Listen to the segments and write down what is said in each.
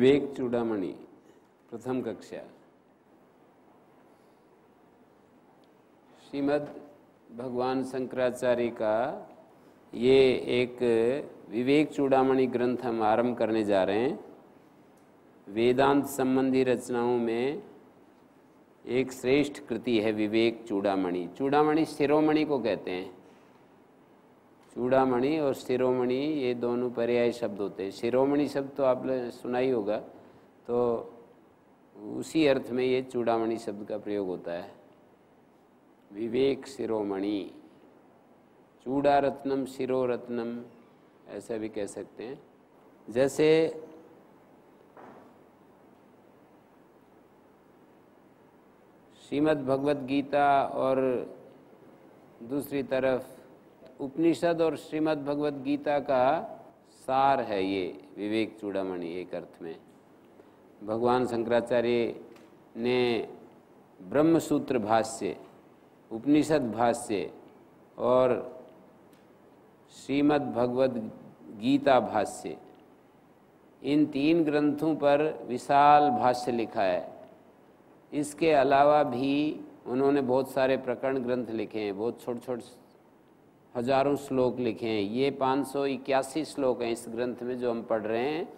विवेक चूड़ामणि प्रथम कक्षा। श्रीमद् भगवान शंकराचार्य का ये एक विवेक चूड़ामणि ग्रंथ हम आरंभ करने जा रहे हैं। वेदांत संबंधी रचनाओं में एक श्रेष्ठ कृति है विवेक चूड़ामणि। चूड़ामणि शिरोमणि को कहते हैं। चूड़ामणि और शिरोमणि ये दोनों पर्याय शब्द होते हैं। शिरोमणि शब्द तो आपने सुना ही होगा, तो उसी अर्थ में ये चूड़ामणि शब्द का प्रयोग होता है। विवेक शिरोमणि, चूड़ा रत्नम शिरो रत्नम ऐसा भी कह सकते हैं। जैसे श्रीमद् भगवत गीता और दूसरी तरफ उपनिषद और श्रीमद् भगवत गीता का सार है ये विवेक चूड़ामणि। एक अर्थ में भगवान शंकराचार्य ने ब्रह्मसूत्र भाष्य, उपनिषद भाष्य और श्रीमद् भगवत गीता भाष्य, इन तीन ग्रंथों पर विशाल भाष्य लिखा है। इसके अलावा भी उन्होंने बहुत सारे प्रकरण ग्रंथ लिखे हैं, बहुत छोटे छोटे हजारों श्लोक लिखे हैं। ये 581 श्लोक हैं इस ग्रंथ में जो हम पढ़ रहे हैं।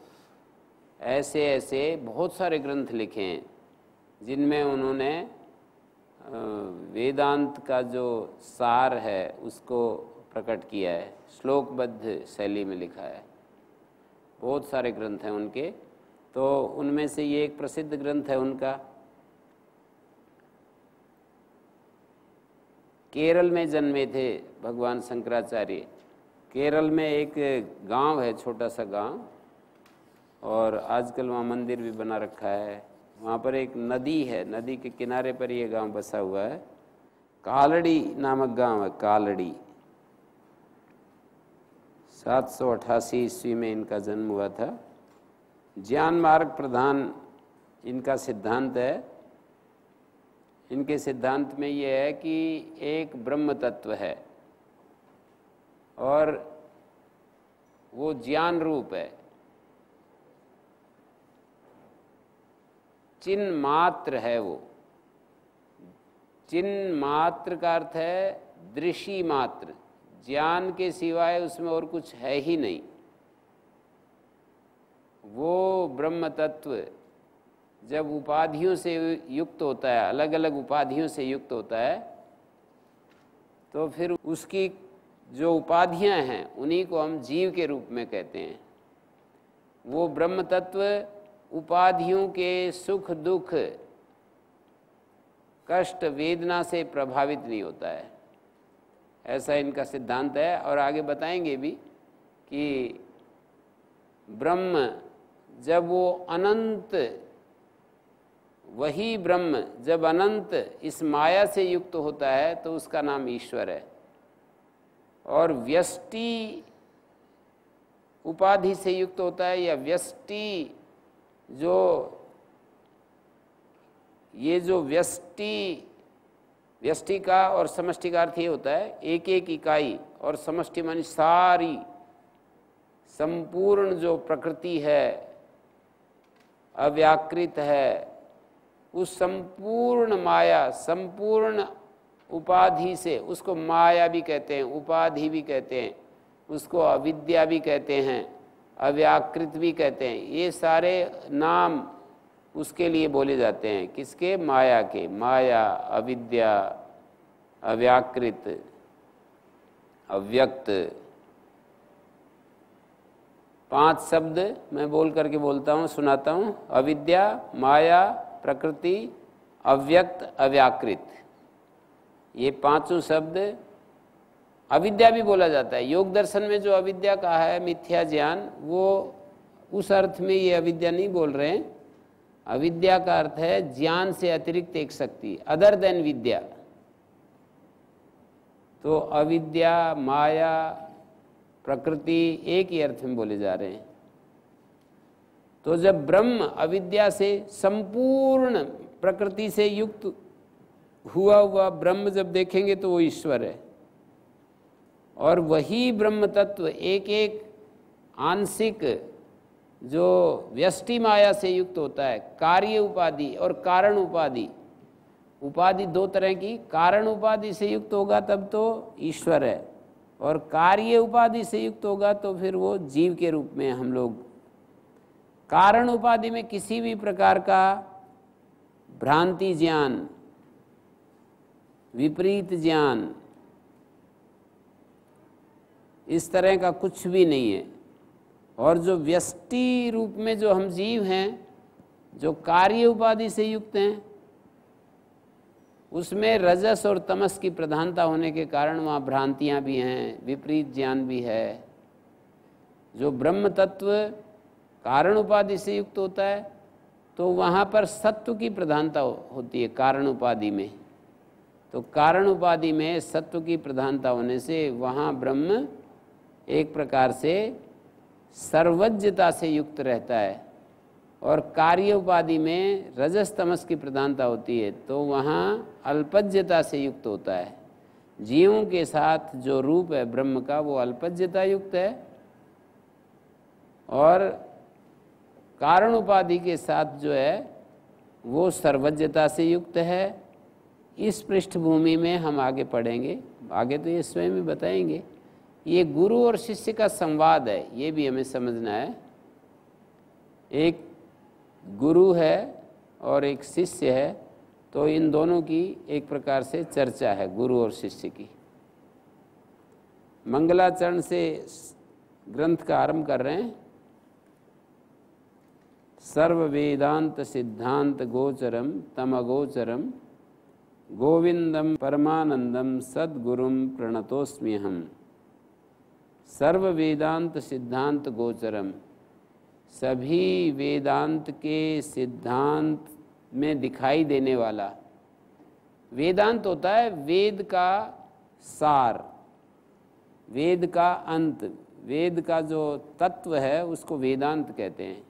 ऐसे ऐसे बहुत सारे ग्रंथ लिखे हैं जिनमें उन्होंने वेदांत का जो सार है उसको प्रकट किया है, श्लोकबद्ध शैली में लिखा है। बहुत सारे ग्रंथ हैं उनके, तो उनमें से ये एक प्रसिद्ध ग्रंथ है उनका। केरल में जन्मे थे भगवान शंकराचार्य। केरल में एक गांव है, छोटा सा गांव, और आजकल वहाँ मंदिर भी बना रखा है। वहाँ पर एक नदी है, नदी के किनारे पर ये गांव बसा हुआ है। कालड़ी नामक गांव है, कालड़ी। 788 ईस्वी में इनका जन्म हुआ था। ज्ञान मार्ग प्रधान इनका सिद्धांत है। इनके सिद्धांत में ये है कि एक ब्रह्म तत्व है और वो ज्ञान रूप है। चिन्ह मात्र है वो। चिन्ह मात्र का अर्थ है दृश्य मात्र। ज्ञान के सिवाय उसमें और कुछ है ही नहीं। वो ब्रह्म तत्व जब उपाधियों से युक्त होता है, अलग अलग उपाधियों से युक्त होता है, तो फिर उसकी जो उपाधियां हैं उन्हीं को हम जीव के रूप में कहते हैं। वो ब्रह्म तत्व उपाधियों के सुख दुख कष्ट वेदना से प्रभावित नहीं होता है, ऐसा इनका सिद्धांत है। और आगे बताएंगे भी कि ब्रह्म जब वो अनंत, वही ब्रह्म जब अनंत इस माया से युक्त होता है तो उसका नाम ईश्वर है। और व्यष्टि उपाधि से युक्त होता है, या व्यष्टि जो ये जो व्यष्टि का और समष्टि का अर्थ ये होता है एक एक इकाई, और समष्टि मानी सारी संपूर्ण जो प्रकृति है, अव्याकृत है, उस संपूर्ण माया, संपूर्ण उपाधि से, उसको माया भी कहते हैं, उपाधि भी कहते हैं, उसको अविद्या भी कहते हैं, अव्याकृत भी कहते हैं। ये सारे नाम उसके लिए बोले जाते हैं। किसके? माया के। माया, अविद्या, अव्याकृत, अव्यक्त। 5 शब्द मैं बोल करके बोलता हूँ, सुनाता हूँ। अविद्या, माया, प्रकृति, अव्यक्त, अव्याकृत। ये 5 शब्द। अविद्या भी बोला जाता है। योग दर्शन में जो अविद्या कहा है, मिथ्या ज्ञान, वो उस अर्थ में ये अविद्या नहीं बोल रहे हैं। अविद्या का अर्थ है ज्ञान से अतिरिक्त एक शक्ति, अदर देन विद्या। तो अविद्या, माया, प्रकृति एक ही अर्थ में बोले जा रहे हैं। तो जब ब्रह्म अविद्या से संपूर्ण प्रकृति से युक्त हुआ ब्रह्म जब देखेंगे तो वो ईश्वर है। और वही ब्रह्म तत्व एक एक आंशिक जो व्यष्टि माया से युक्त होता है, कार्य उपाधि और कारण उपाधि, उपाधि दो तरह की, कारण उपाधि से युक्त होगा तब तो ईश्वर है, और कार्य उपाधि से युक्त होगा तो फिर वो जीव के रूप में हम लोग। कारण उपाधि में किसी भी प्रकार का भ्रांति ज्ञान, विपरीत ज्ञान, इस तरह का कुछ भी नहीं है। और जो व्यष्टि रूप में जो हम जीव हैं, जो कार्य उपाधि से युक्त हैं, उसमें रजस और तमस की प्रधानता होने के कारण वहाँ भ्रांतियाँ भी हैं, विपरीत ज्ञान भी है। जो ब्रह्म तत्व कारण उपाधि से युक्त होता है तो वहाँ पर सत्व की प्रधानता होती है कारण उपाधि में। तो कारण उपाधि में सत्व की प्रधानता होने से वहाँ ब्रह्म एक प्रकार से सर्वज्ञता से युक्त रहता है, और कार्य उपाधि में रजस तमस की प्रधानता होती है तो वहाँ अल्पज्यता से युक्त होता है। जीवों के साथ जो रूप है ब्रह्म का वो अल्पज्यता युक्त है, और कारण उपाधि के साथ जो है वो सर्वज्ञता से युक्त है। इस पृष्ठभूमि में हम आगे पढ़ेंगे, आगे तो ये स्वयं ही बताएंगे। ये गुरु और शिष्य का संवाद है, ये भी हमें समझना है। एक गुरु है और एक शिष्य है, तो इन दोनों की एक प्रकार से चर्चा है, गुरु और शिष्य की। मंगलाचरण से ग्रंथ का आरंभ कर रहे हैं। सर्व वेदांत सिद्धांत गोचरम तम अगोचरम गोविंदम परमानंदम सद्गुरुम प्रणतोस्म्यहम्। सर्व वेदांत सिद्धांत गोचरम, सभी वेदांत के सिद्धांत में दिखाई देने वाला। वेदांत होता है वेद का सार, वेद का अंत, वेद का जो तत्व है उसको वेदांत कहते हैं।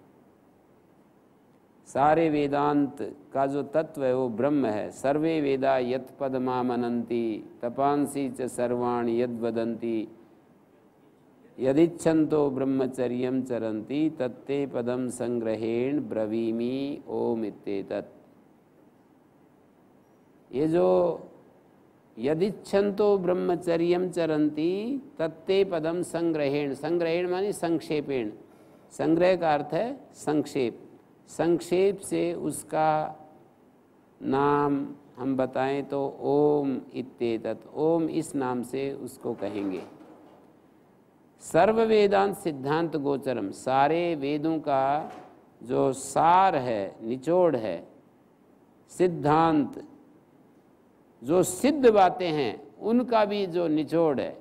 सारे वेदांत का जो तत्व है वो ब्रह्म है। सर्वे वेदा यत् पदमामनन्ति तपांसी च सर्वाणि यद् वदन्ति यदिच्छन्तो ब्रह्मचर्यं चरन्ति तत्ते पदम संग्रहेण ब्रवीमि ओम इत्येतत्। ये जो यदिच्छन्तो ब्रह्मचर्यं चरन्ति तत्ते पदम संग्रहेण, संग्रहेण मानी संक्षेपेण, संग्रह का अर्थ है संक्षेप, संक्षेप से उसका नाम हम बताएं तो ओम इत्येतत्, ओम इस नाम से उसको कहेंगे। सर्व वेदांत सिद्धांत गोचरम, सारे वेदों का जो सार है, निचोड़ है, सिद्धांत जो सिद्ध बातें हैं उनका भी जो निचोड़ है,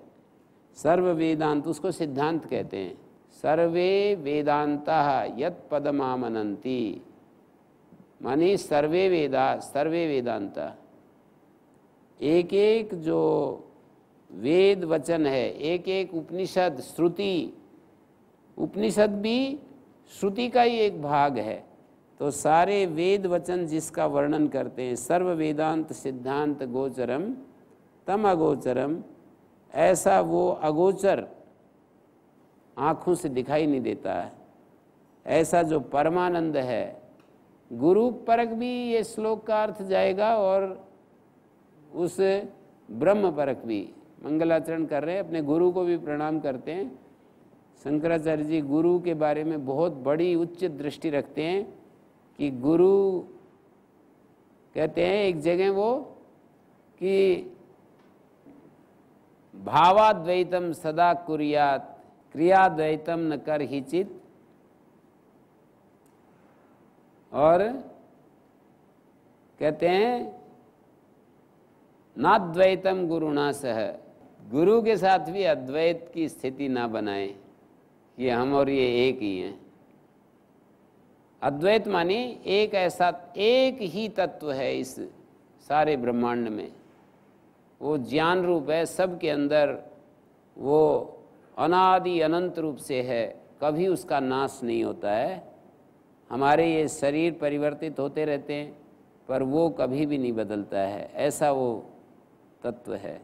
सर्व वेदांत उसको सिद्धांत कहते हैं। सर्वे वेदांतः यत् पदमामनन्ति, मानी सर्वे वेदा, सर्वे वेदांत, एक एक जो वेद वचन है, एक एक उपनिषद, श्रुति, उपनिषद भी श्रुति का ही एक भाग है, तो सारे वेद वचन जिसका वर्णन करते हैं। सर्व वेदांत सिद्धांत गोचरम तम अगोचरम, ऐसा वो अगोचर आँखों से दिखाई नहीं देता है, ऐसा जो परमानंद है। गुरु परक भी ये श्लोक का अर्थ जाएगा और उस ब्रह्म परक भी। मंगलाचरण कर रहे हैं, अपने गुरु को भी प्रणाम करते हैं। शंकराचार्य जी गुरु के बारे में बहुत बड़ी उच्च दृष्टि रखते हैं कि गुरु कहते हैं एक जगह वो कि भावाद्वैतम सदा कुर्यात् क्रियाद्वैतम न कर हिचित, और कहते हैं नाद्वैतम गुरुना सह, गुरु के साथ भी अद्वैत की स्थिति ना बनाए कि हम और ये एक ही हैं। अद्वैत मानी एक ऐसा, एक ही तत्व है इस सारे ब्रह्मांड में, वो ज्ञान रूप है, सबके अंदर वो अनादि अनंत रूप से है, कभी उसका नाश नहीं होता है। हमारे ये शरीर परिवर्तित होते रहते हैं पर वो कभी भी नहीं बदलता है, ऐसा वो तत्व है।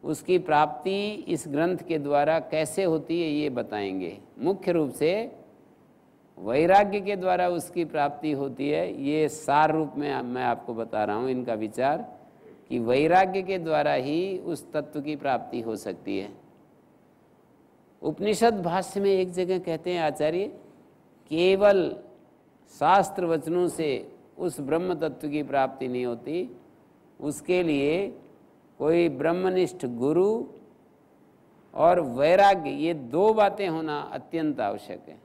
उसकी प्राप्ति इस ग्रंथ के द्वारा कैसे होती है ये बताएंगे। मुख्य रूप से वैराग्य के द्वारा उसकी प्राप्ति होती है। ये सार रूप में मैं आपको बता रहा हूँ इनका विचार, कि वैराग्य के द्वारा ही उस तत्व की प्राप्ति हो सकती है। उपनिषद भाष्य में एक जगह कहते हैं आचार्य, केवल शास्त्र वचनों से उस ब्रह्म तत्व की प्राप्ति नहीं होती, उसके लिए कोई ब्रह्मनिष्ठ गुरु और वैराग्य, ये दो बातें होना अत्यंत आवश्यक है।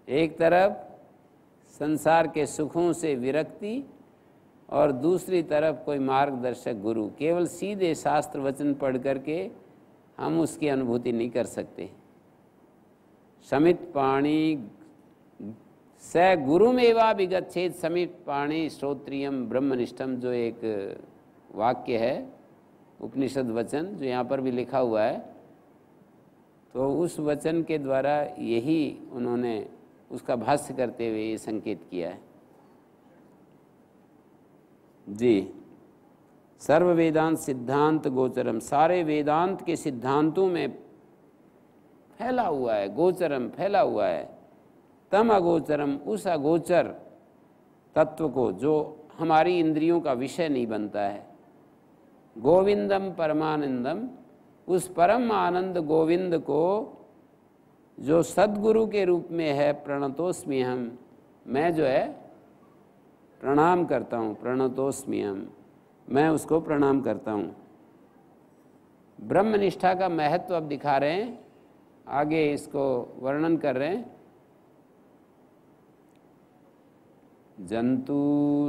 एक तरफ संसार के सुखों से विरक्ति और दूसरी तरफ कोई मार्गदर्शक गुरु। केवल सीधे शास्त्र वचन पढ़ करके हम उसकी अनुभूति नहीं कर सकते। समित पाणी स गुरुमेवा विगच्छेद समित पाणी श्रोत्रियम ब्रह्मनिष्ठम, जो एक वाक्य है उपनिषद वचन, जो यहाँ पर भी लिखा हुआ है। तो उस वचन के द्वारा यही उन्होंने उसका भाष्य करते हुए ये संकेत किया है। जी, सर्व वेदांत सिद्धांत गोचरम, सारे वेदांत के सिद्धांतों में फैला हुआ है, गोचरम फैला हुआ है। तम अगोचरम, उस अगोचर तत्व को जो हमारी इंद्रियों का विषय नहीं बनता है। गोविंदम परमानंदम, उस परम आनंद गोविंद को जो सद्गुरु के रूप में है, प्रणतोस्मि हम, मैं जो है प्रणाम करता हूँ, प्रणतोस्मि हम, मैं उसको प्रणाम करता हूँ। ब्रह्मनिष्ठा का महत्व अब दिखा रहे हैं, आगे इसको वर्णन कर रहे हैं। जंतु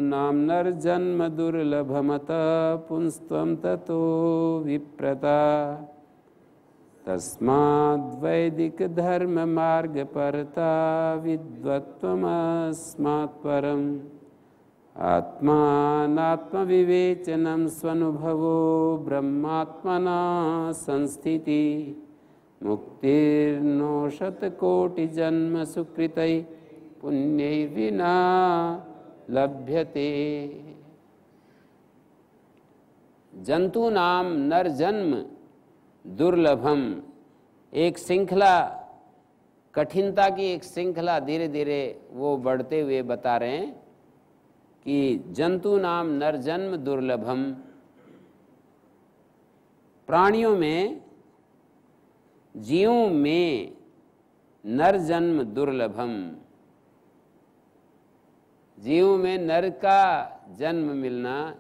नाम नर जन्म दुर्लभमत पुंस्त्वं ततो विप्रता, तस्माद्वैदिक धर्म मार्ग परता विद्वत्वमस्मात् परम, आत्मानात्म विवेचनम स्वनुभवो ब्रह्मात्मना संस्थिति, मुक्तिर्नो शतकोटि जन्म सुकृतै पुण्यैर्विना लभ्यते। जंतु नाम नर जन्म दुर्लभम, एक श्रृंखला, कठिनता की एक श्रृंखला धीरे धीरे वो बढ़ते हुए बता रहे हैं कि जंतु नाम नर जन्म दुर्लभम, प्राणियों में, जीवों में नर जन्म दुर्लभम, जीवों में नर का जन्म मिलना,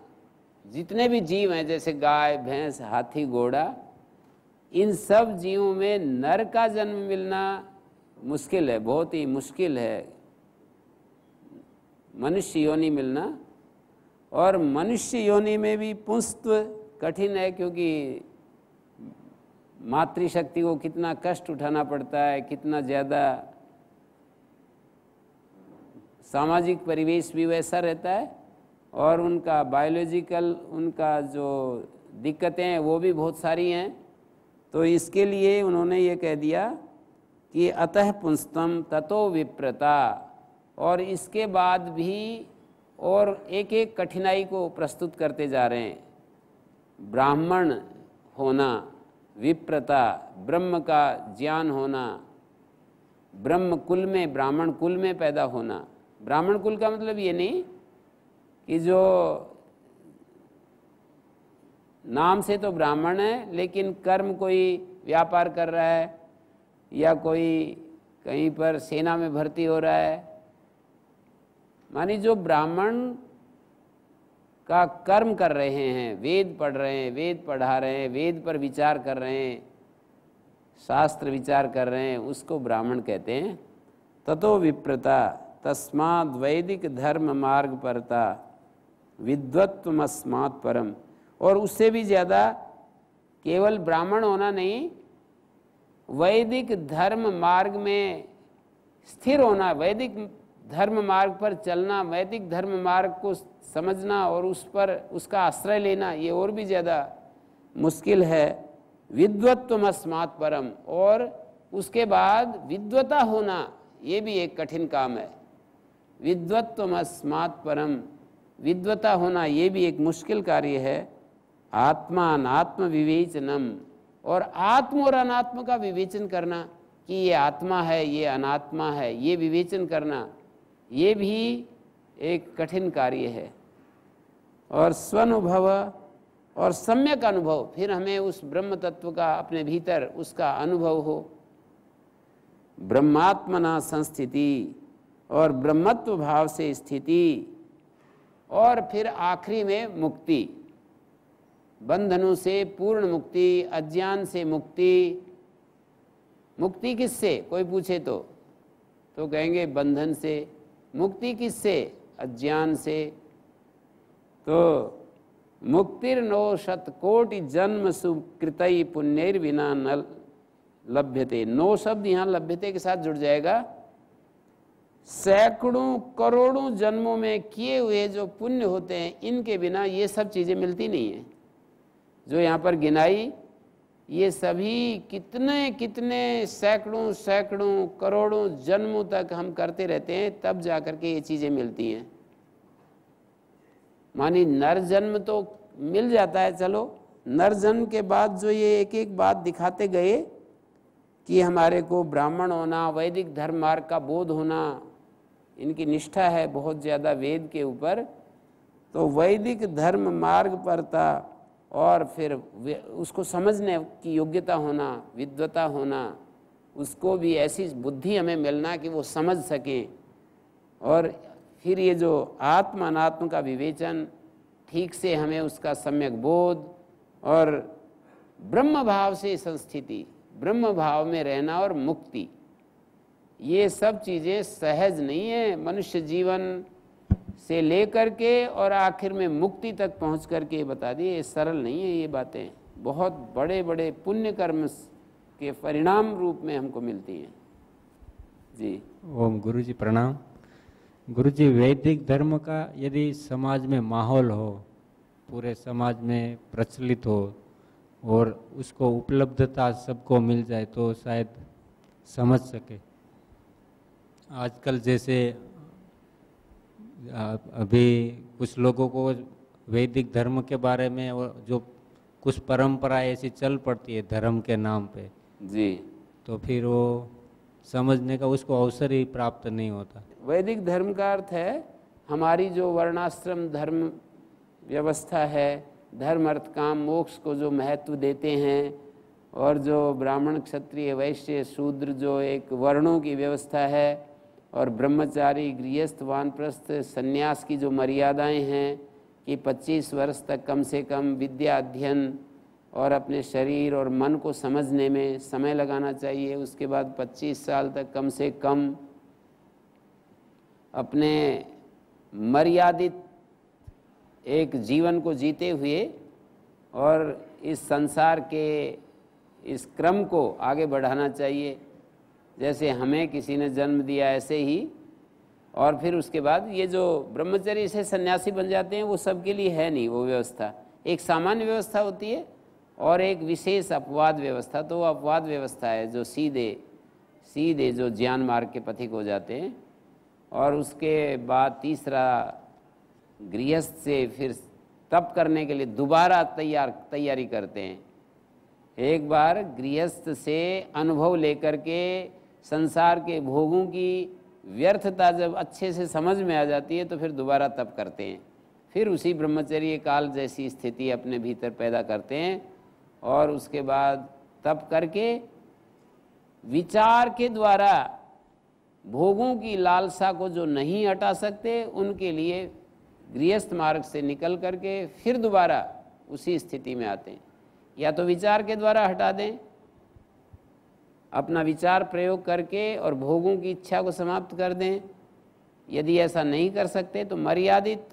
जितने भी जीव हैं जैसे गाय भैंस हाथी घोड़ा, इन सब जीवों में नर का जन्म मिलना मुश्किल है, बहुत ही मुश्किल है मनुष्य योनि मिलना। और मनुष्य योनि में भी पुंस्त्व कठिन है, क्योंकि मातृशक्ति को कितना कष्ट उठाना पड़ता है, कितना ज़्यादा सामाजिक परिवेश भी वैसा रहता है, और उनका बायोलॉजिकल उनका जो दिक्कतें हैं वो भी बहुत सारी हैं। तो इसके लिए उन्होंने ये कह दिया कि अतः पुंस्तम ततो विप्रता, और इसके बाद भी और एक एक कठिनाई को प्रस्तुत करते जा रहे हैं। ब्राह्मण होना, विप्रता, ब्रह्म का ज्ञान होना, ब्रह्म कुल में, ब्राह्मण कुल में पैदा होना। ब्राह्मण कुल का मतलब ये नहीं कि जो नाम से तो ब्राह्मण है लेकिन कर्म कोई व्यापार कर रहा है या कोई कहीं पर सेना में भर्ती हो रहा है। मानी जो ब्राह्मण का कर्म कर रहे हैं, वेद पढ़ रहे हैं, वेद पढ़ा रहे हैं, वेद पर विचार कर रहे हैं, शास्त्र विचार कर रहे हैं, उसको ब्राह्मण कहते हैं। ततो विप्रता तस्माद् वैदिक धर्म मार्ग परता विद्वत्वमस्मात् परम, और उससे भी ज़्यादा केवल ब्राह्मण होना नहीं, वैदिक धर्म मार्ग में स्थिर होना, वैदिक धर्म मार्ग पर चलना, वैदिक धर्म मार्ग को समझना और उस पर उसका आश्रय लेना, ये और भी ज़्यादा मुश्किल है। विद्वत्वमस्मात् परम, और उसके बाद विद्वता होना, ये भी एक कठिन काम है। विद्वत्वमस्मात् परम, विद्वता होना ये भी एक मुश्किल कार्य है। आत्मा अनात्म विवेचनम, और आत्म और अनात्म का विवेचन करना, कि ये आत्मा है, ये अनात्मा है, ये विवेचन करना, ये भी एक कठिन कार्य है। और स्वानुभव और सम्यक अनुभव, फिर हमें उस ब्रह्म तत्व का अपने भीतर उसका अनुभव हो। ब्रह्मात्मना संस्थिति और ब्रह्मत्व भाव से स्थिति, और फिर आखिरी में मुक्ति, बंधनों से पूर्ण मुक्ति, अज्ञान से मुक्ति। मुक्ति किससे कोई पूछे तो कहेंगे बंधन से। मुक्ति किससे? अज्ञान से। तो मुक्तिर्नो शतकोटि जन्म सुकृतई पुण्यर्विना न लभ्यते। नो शब्द यहाँ लभ्यते के साथ जुड़ जाएगा। सैकड़ों करोड़ों जन्मों में किए हुए जो पुण्य होते हैं, इनके बिना ये सब चीज़ें मिलती नहीं हैं जो यहाँ पर गिनाई। ये सभी कितने कितने सैकड़ों सैकड़ों करोड़ों जन्मों तक हम करते रहते हैं, तब जा कर के ये चीज़ें मिलती हैं। मानी नर जन्म तो मिल जाता है, चलो नर जन्म के बाद जो ये एक एक बात दिखाते गए कि हमारे को ब्राह्मण होना, वैदिक धर्म मार्ग का बोध होना, इनकी निष्ठा है बहुत ज़्यादा वेद के ऊपर, तो वैदिक धर्म मार्ग पर था। और फिर उसको समझने की योग्यता होना, विद्वता होना, उसको भी ऐसी बुद्धि हमें मिलना कि वो समझ सकें। और फिर ये जो आत्म अनात्म का विवेचन, ठीक से हमें उसका सम्यक बोध, और ब्रह्म भाव से संस्थिति, ब्रह्म भाव में रहना और मुक्ति, ये सब चीज़ें सहज नहीं है। मनुष्य जीवन से लेकर के और आखिर में मुक्ति तक पहुंच करके बता दिए, ये सरल नहीं है। ये बातें बहुत बड़े बड़े पुण्य कर्म के परिणाम रूप में हमको मिलती हैं। जी ओम गुरु जी प्रणाम। गुरु जी, वैदिक धर्म का यदि समाज में माहौल हो, पूरे समाज में प्रचलित हो और उसको उपलब्धता सबको मिल जाए तो शायद समझ सके। आजकल जैसे अभी कुछ लोगों को वैदिक धर्म के बारे में जो कुछ परंपरा ऐसी चल पड़ती है धर्म के नाम पे जी, तो फिर वो समझने का उसको अवसर ही प्राप्त नहीं होता। वैदिक धर्म का अर्थ है हमारी जो वर्णाश्रम धर्म व्यवस्था है, धर्म अर्थ काम मोक्ष को जो महत्व देते हैं, और जो ब्राह्मण क्षत्रिय वैश्य शूद्र जो एक वर्णों की व्यवस्था है, और ब्रह्मचारी गृहस्थ वानप्रस्थ सन्यास की जो मर्यादाएं हैं कि 25 वर्ष तक कम से कम विद्या अध्ययन और अपने शरीर और मन को समझने में समय लगाना चाहिए, उसके बाद 25 साल तक कम से कम अपने मर्यादित एक जीवन को जीते हुए और इस संसार के इस क्रम को आगे बढ़ाना चाहिए। जैसे हमें किसी ने जन्म दिया ऐसे ही, और फिर उसके बाद ये जो ब्रह्मचर्य से सन्यासी बन जाते हैं वो सबके लिए है नहीं वो व्यवस्था। एक सामान्य व्यवस्था होती है और एक विशेष अपवाद व्यवस्था। तो वो अपवाद व्यवस्था है जो सीधे सीधे जो ज्ञान मार्ग के पथिक हो जाते हैं, और उसके बाद तीसरा गृहस्थ से फिर तप करने के लिए दोबारा तैयारी करते हैं। एक बार गृहस्थ से अनुभव लेकर के संसार के भोगों की व्यर्थता जब अच्छे से समझ में आ जाती है तो फिर दोबारा तप करते हैं, फिर उसी ब्रह्मचर्य काल जैसी स्थिति अपने भीतर पैदा करते हैं, और उसके बाद तप करके विचार के द्वारा भोगों की लालसा को जो नहीं हटा सकते उनके लिए गृहस्थ मार्ग से निकल करके फिर दोबारा उसी स्थिति में आते हैं। या तो विचार के द्वारा हटा दें, अपना विचार प्रयोग करके और भोगों की इच्छा को समाप्त कर दें। यदि ऐसा नहीं कर सकते तो मर्यादित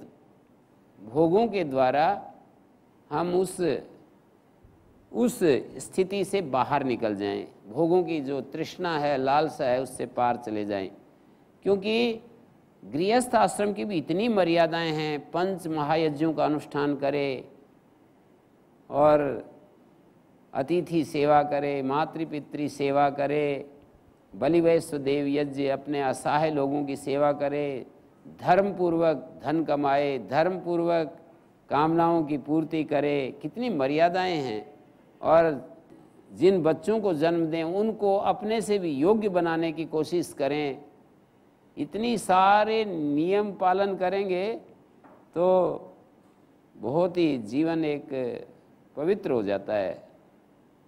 भोगों के द्वारा हम उस स्थिति से बाहर निकल जाएं, भोगों की जो तृष्णा है, लालसा है, उससे पार चले जाएं। क्योंकि गृहस्थ आश्रम की भी इतनी मर्यादाएं हैं, 5 महायज्ञों का अनुष्ठान करे और अतिथि सेवा करे, मातृपितृ सेवा करे, बलि वैश्व देव यज्ञ, अपने असहाय लोगों की सेवा करे, धर्मपूर्वक धन कमाए, धर्मपूर्वक कामनाओं की पूर्ति करे। कितनी मर्यादाएं हैं। और जिन बच्चों को जन्म दें उनको अपने से भी योग्य बनाने की कोशिश करें, इतनी सारे नियम पालन करेंगे तो बहुत ही जीवन एक पवित्र हो जाता है।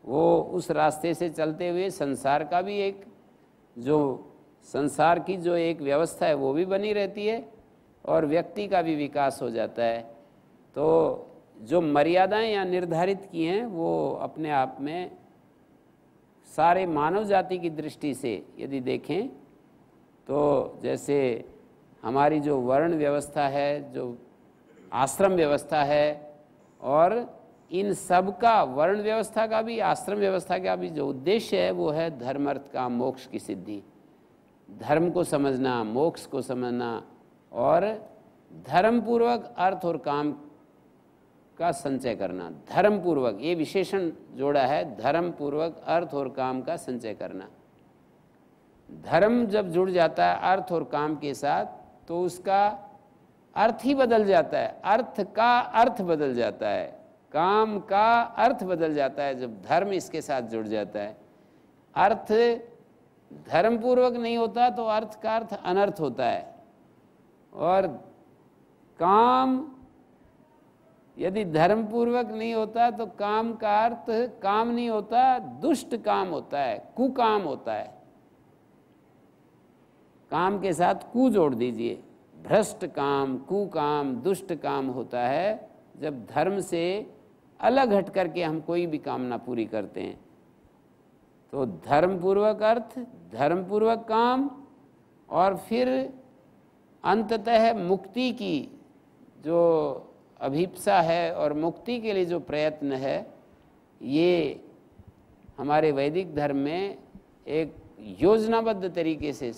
वो उस रास्ते से चलते हुए संसार का भी एक जो संसार की जो एक व्यवस्था है वो भी बनी रहती है और व्यक्ति का भी विकास हो जाता है। तो जो मर्यादाएं यहाँ निर्धारित की हैं वो अपने आप में सारे मानव जाति की दृष्टि से यदि देखें तो जैसे हमारी जो वर्ण व्यवस्था है, जो आश्रम व्यवस्था है, और इन सब का वर्ण व्यवस्था का भी आश्रम व्यवस्था का भी जो उद्देश्य है वो है धर्म अर्थ काम मोक्ष की सिद्धि। धर्म को समझना, मोक्ष को समझना और धर्म पूर्वक अर्थ और काम का संचय करना। धर्म पूर्वक, ये विशेषण जोड़ा है, धर्म पूर्वक अर्थ और काम का संचय करना। धर्म जब जुड़ जाता है अर्थ और काम के साथ तो उसका अर्थ ही बदल जाता है, अर्थ का अर्थ बदल जाता है, काम का अर्थ बदल जाता है जब धर्म इसके साथ जुड़ जाता है। अर्थ धर्म पूर्वक नहीं होता तो अर्थ का अर्थ अनर्थ होता है, और काम यदि धर्म पूर्वक नहीं होता तो काम का अर्थ काम नहीं होता, दुष्ट काम होता है, कुकाम होता है। काम के साथ कु जोड़ दीजिए, भ्रष्ट काम, कुकाम, दुष्ट काम होता है जब धर्म से अलग हट करके हम कोई भी कामना पूरी करते हैं। तो धर्म पूर्वक अर्थ, धर्म पूर्वक काम, और फिर अंततः मुक्ति की जो अभिप्सा है और मुक्ति के लिए जो प्रयत्न है, ये हमारे वैदिक धर्म में एक योजनाबद्ध तरीके से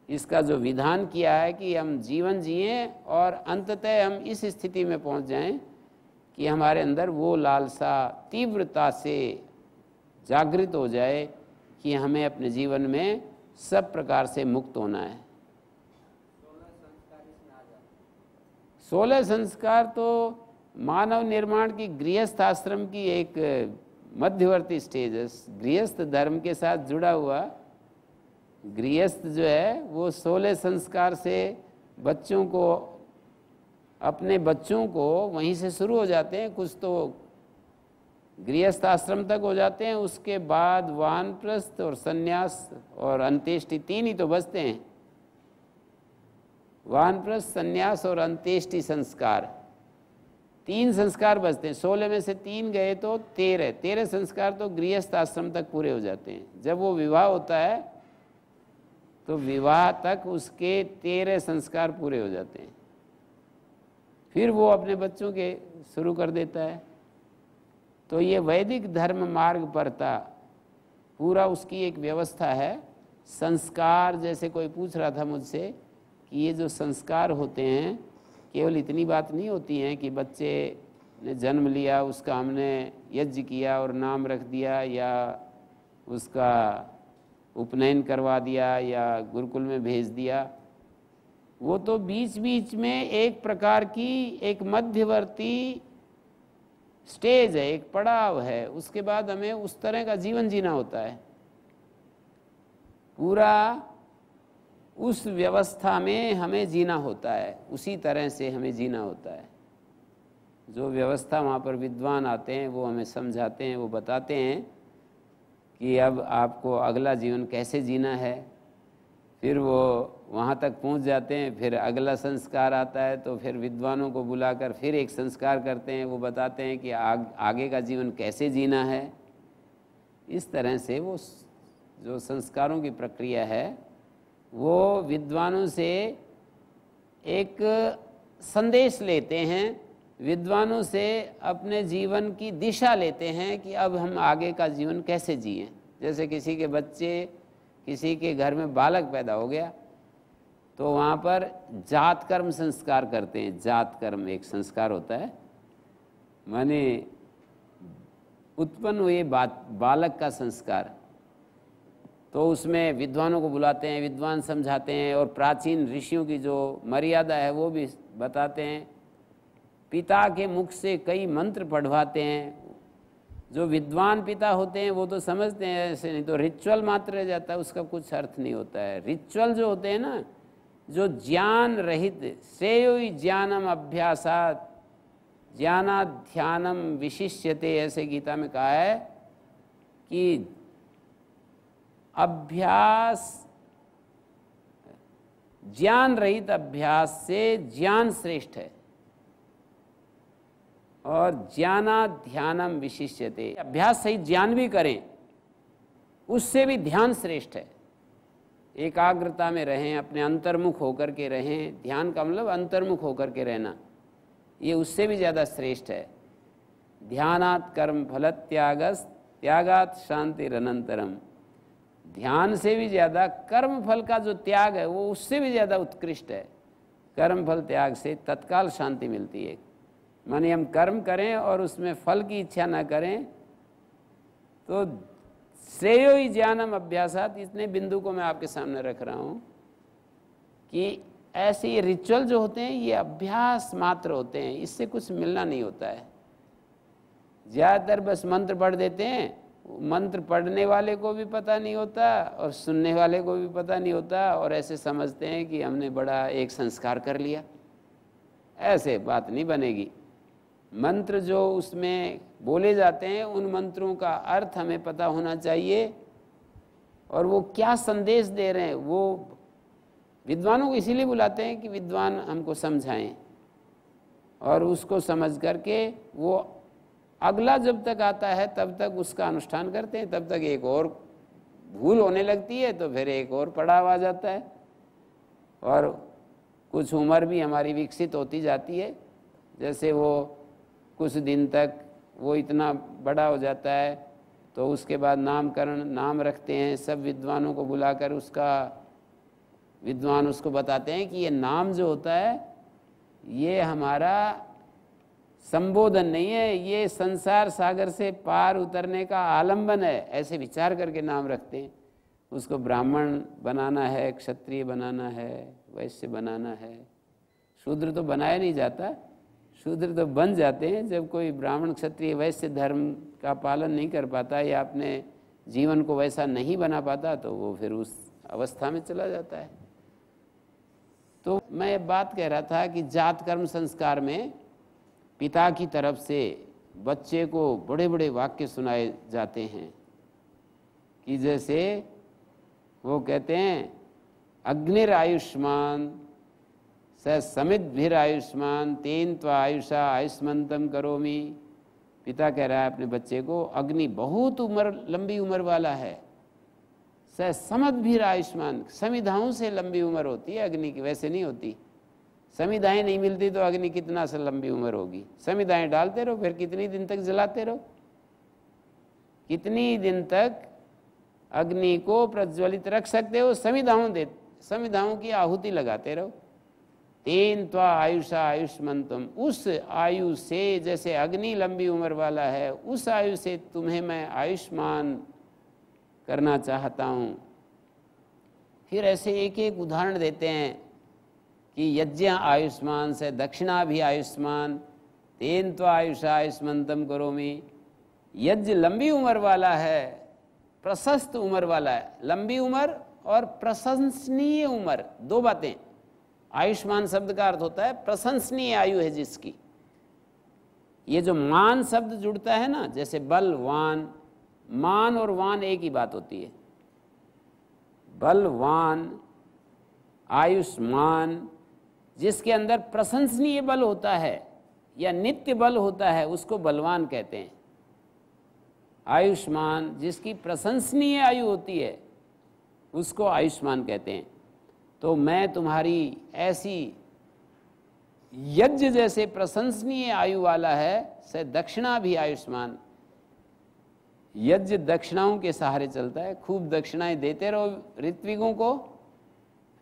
इसका जो विधान किया है कि हम जीवन जिएं और अंततः हम इस स्थिति में पहुंच जाएं कि हमारे अंदर वो लालसा तीव्रता से जागृत हो जाए कि हमें अपने जीवन में सब प्रकार से मुक्त होना है। 16 संस्कार तो मानव निर्माण की गृहस्थ आश्रम की एक मध्यवर्ती स्टेज है। गृहस्थ धर्म के साथ जुड़ा हुआ गृहस्थ जो है वो 16 संस्कार से बच्चों को, अपने बच्चों को वहीं से शुरू हो जाते हैं। कुछ तो गृहस्थ आश्रम तक हो जाते हैं, उसके बाद वानप्रस्थ और सन्यास और अंत्येष्टि, 3 ही तो बचते हैं। वानप्रस्थ, सन्यास और अंत्येष्टि संस्कार, 3 संस्कार बचते हैं। 16 में से 3 गए तो 13 संस्कार तो गृहस्थ आश्रम तक पूरे हो जाते हैं। जब वो विवाह होता है तो विवाह तक उसके 13 संस्कार पूरे हो जाते हैं। फिर वो अपने बच्चों के शुरू कर देता है। तो ये वैदिक धर्म मार्ग पर था, पूरा उसकी एक व्यवस्था है। संस्कार, जैसे कोई पूछ रहा था मुझसे कि ये जो संस्कार होते हैं केवल इतनी बात नहीं होती है कि बच्चे ने जन्म लिया, उसका हमने यज्ञ किया और नाम रख दिया, या उसका उपनयन करवा दिया या गुरुकुल में भेज दिया। वो तो बीच बीच में एक प्रकार की एक मध्यवर्ती स्टेज है, एक पड़ाव है। उसके बाद हमें उस तरह का जीवन जीना होता है। पूरा उस व्यवस्था में हमें जीना होता है, उसी तरह से हमें जीना होता है। जो व्यवस्था वहाँ पर विद्वान आते हैं वो हमें समझाते हैं, वो बताते हैं कि अब आपको अगला जीवन कैसे जीना है। फिर वो वहाँ तक पहुँच जाते हैं, फिर अगला संस्कार आता है तो फिर विद्वानों को बुलाकर फिर एक संस्कार करते हैं, वो बताते हैं कि आगे का जीवन कैसे जीना है। इस तरह से वो जो संस्कारों की प्रक्रिया है वो विद्वानों से एक संदेश लेते हैं, विद्वानों से अपने जीवन की दिशा लेते हैं कि अब हम आगे का जीवन कैसे जिएं। जैसे किसी के बच्चे, किसी के घर में बालक पैदा हो गया तो वहाँ पर जात कर्म संस्कार करते हैं। जात कर्म एक संस्कार होता है, माने उत्पन्न हुए बालक का संस्कार। तो उसमें विद्वानों को बुलाते हैं, विद्वान समझाते हैं और प्राचीन ऋषियों की जो मर्यादा है वो भी बताते हैं। पिता के मुख से कई मंत्र पढ़वाते हैं, जो विद्वान पिता होते हैं वो तो समझते हैं, ऐसे नहीं तो रिचुअल मात्र रह जाता है, उसका कुछ अर्थ नहीं होता है। रिचुअल जो होते हैं ना, जो ज्ञान रहित, श्रेयो ज्ञानम अभ्यासात ज्ञानाध्यानम विशिष्यते, ऐसे गीता में कहा है कि अभ्यास, ज्ञान रहित अभ्यास से ज्ञान श्रेष्ठ है, और ज्ञानाध्यानम विशिष्यते, अभ्यास सहित ज्ञान भी करें उससे भी ध्यान श्रेष्ठ है। एकाग्रता में रहें, अपने अंतर्मुख होकर के रहें, ध्यान का मतलब अंतर्मुख होकर के रहना, ये उससे भी ज़्यादा श्रेष्ठ है। ध्यानात् कर्म फल त्यागस त्यागात् शांतिरनंतरम, ध्यान से भी ज़्यादा कर्म फल का जो त्याग है वो उससे भी ज़्यादा उत्कृष्ट है। कर्म फल त्याग से तत्काल शांति मिलती है। माने हम कर्म करें और उसमें फल की इच्छा ना करें, तो श्रेयो ही ज्ञानम अभ्यासात, इतने बिंदु को मैं आपके सामने रख रहा हूँ कि ऐसे ये रिचुअल जो होते हैं ये अभ्यास मात्र होते हैं, इससे कुछ मिलना नहीं होता है। ज़्यादातर बस मंत्र पढ़ देते हैं, मंत्र पढ़ने वाले को भी पता नहीं होता और सुनने वाले को भी पता नहीं होता, और ऐसे समझते हैं कि हमने बड़ा एक संस्कार कर लिया। ऐसे बात नहीं बनेगी। मंत्र जो उसमें बोले जाते हैं उन मंत्रों का अर्थ हमें पता होना चाहिए, और वो क्या संदेश दे रहे हैं। वो विद्वानों को इसीलिए बुलाते हैं कि विद्वान हमको समझाएं, और उसको समझ करके वो अगला जब तक आता है तब तक उसका अनुष्ठान करते हैं। तब तक एक और भूल होने लगती है तो फिर एक और पड़ाव आ जाता है, और कुछ उम्र भी हमारी विकसित होती जाती है। जैसे वो कुछ दिन तक वो इतना बड़ा हो जाता है तो उसके बाद नामकरण, नाम रखते हैं, सब विद्वानों को बुलाकर उसका, विद्वान उसको बताते हैं कि ये नाम जो होता है ये हमारा संबोधन नहीं है, ये संसार सागर से पार उतरने का आलंबन है। ऐसे विचार करके नाम रखते हैं। उसको ब्राह्मण बनाना है, क्षत्रिय बनाना है, वैश्य बनाना है। शूद्र तो बनाया नहीं जाता, शूद्र तो बन जाते हैं जब कोई ब्राह्मण क्षत्रिय वैश्य धर्म का पालन नहीं कर पाता या अपने जीवन को वैसा नहीं बना पाता, तो वो फिर उस अवस्था में चला जाता है। तो मैं बात कह रहा था कि जात कर्म संस्कार में पिता की तरफ से बच्चे को बड़े बड़े वाक्य सुनाए जाते हैं कि जैसे वो कहते हैं अग्निर आयुष्मान स समिद्भिर आयुष्मान तेन त्वा आयुषा आयुष्मंतम करोमि। पिता कह रहा है अपने बच्चे को, अग्नि बहुत उम्र, लंबी उम्र वाला है। स समद्भिर आयुष्मान, समिधाओं से लंबी उम्र होती है अग्नि की, वैसे नहीं होती। समिधाएं नहीं मिलती तो अग्नि कितना से लंबी उम्र होगी। समिधाएं डालते रहो, फिर कितनी दिन तक जलाते रहो, कितनी दिन तक अग्नि को प्रज्वलित रख सकते हो। समिधाओं की आहुति लगाते रहो। तेन त्वा आयुषा आयुष्मंतम, उस आयु से, जैसे अग्नि लंबी उम्र वाला है, उस आयु से तुम्हें मैं आयुष्मान करना चाहता हूँ। फिर ऐसे एक एक उदाहरण देते हैं कि यज्ञ आयुष्मान से दक्षिणा भी आयुष्मान, तेन त्वा आयुषा आयुष्मंतम करोमि। यज्ञ लंबी उम्र वाला है, प्रशस्त उम्र वाला है। लंबी उम्र और प्रशंसनीय उम्र, दो बातें। आयुष्मान शब्द का अर्थ होता है प्रशंसनीय आयु है जिसकी। ये जो मान शब्द जुड़ता है ना, जैसे बलवान, मान और वान एक ही बात होती है। बलवान, आयुष्मान, जिसके अंदर प्रशंसनीय बल होता है या नित्य बल होता है उसको बलवान कहते हैं। आयुष्मान, जिसकी प्रशंसनीय आयु होती है उसको आयुष्मान कहते हैं। तो मैं तुम्हारी ऐसी यज्ञ जैसे प्रशंसनीय आयु वाला है, से दक्षिणा भी आयुष्मान। यज्ञ दक्षिणाओं के सहारे चलता है। खूब दक्षिणाएं देते रहो ऋत्विकों को,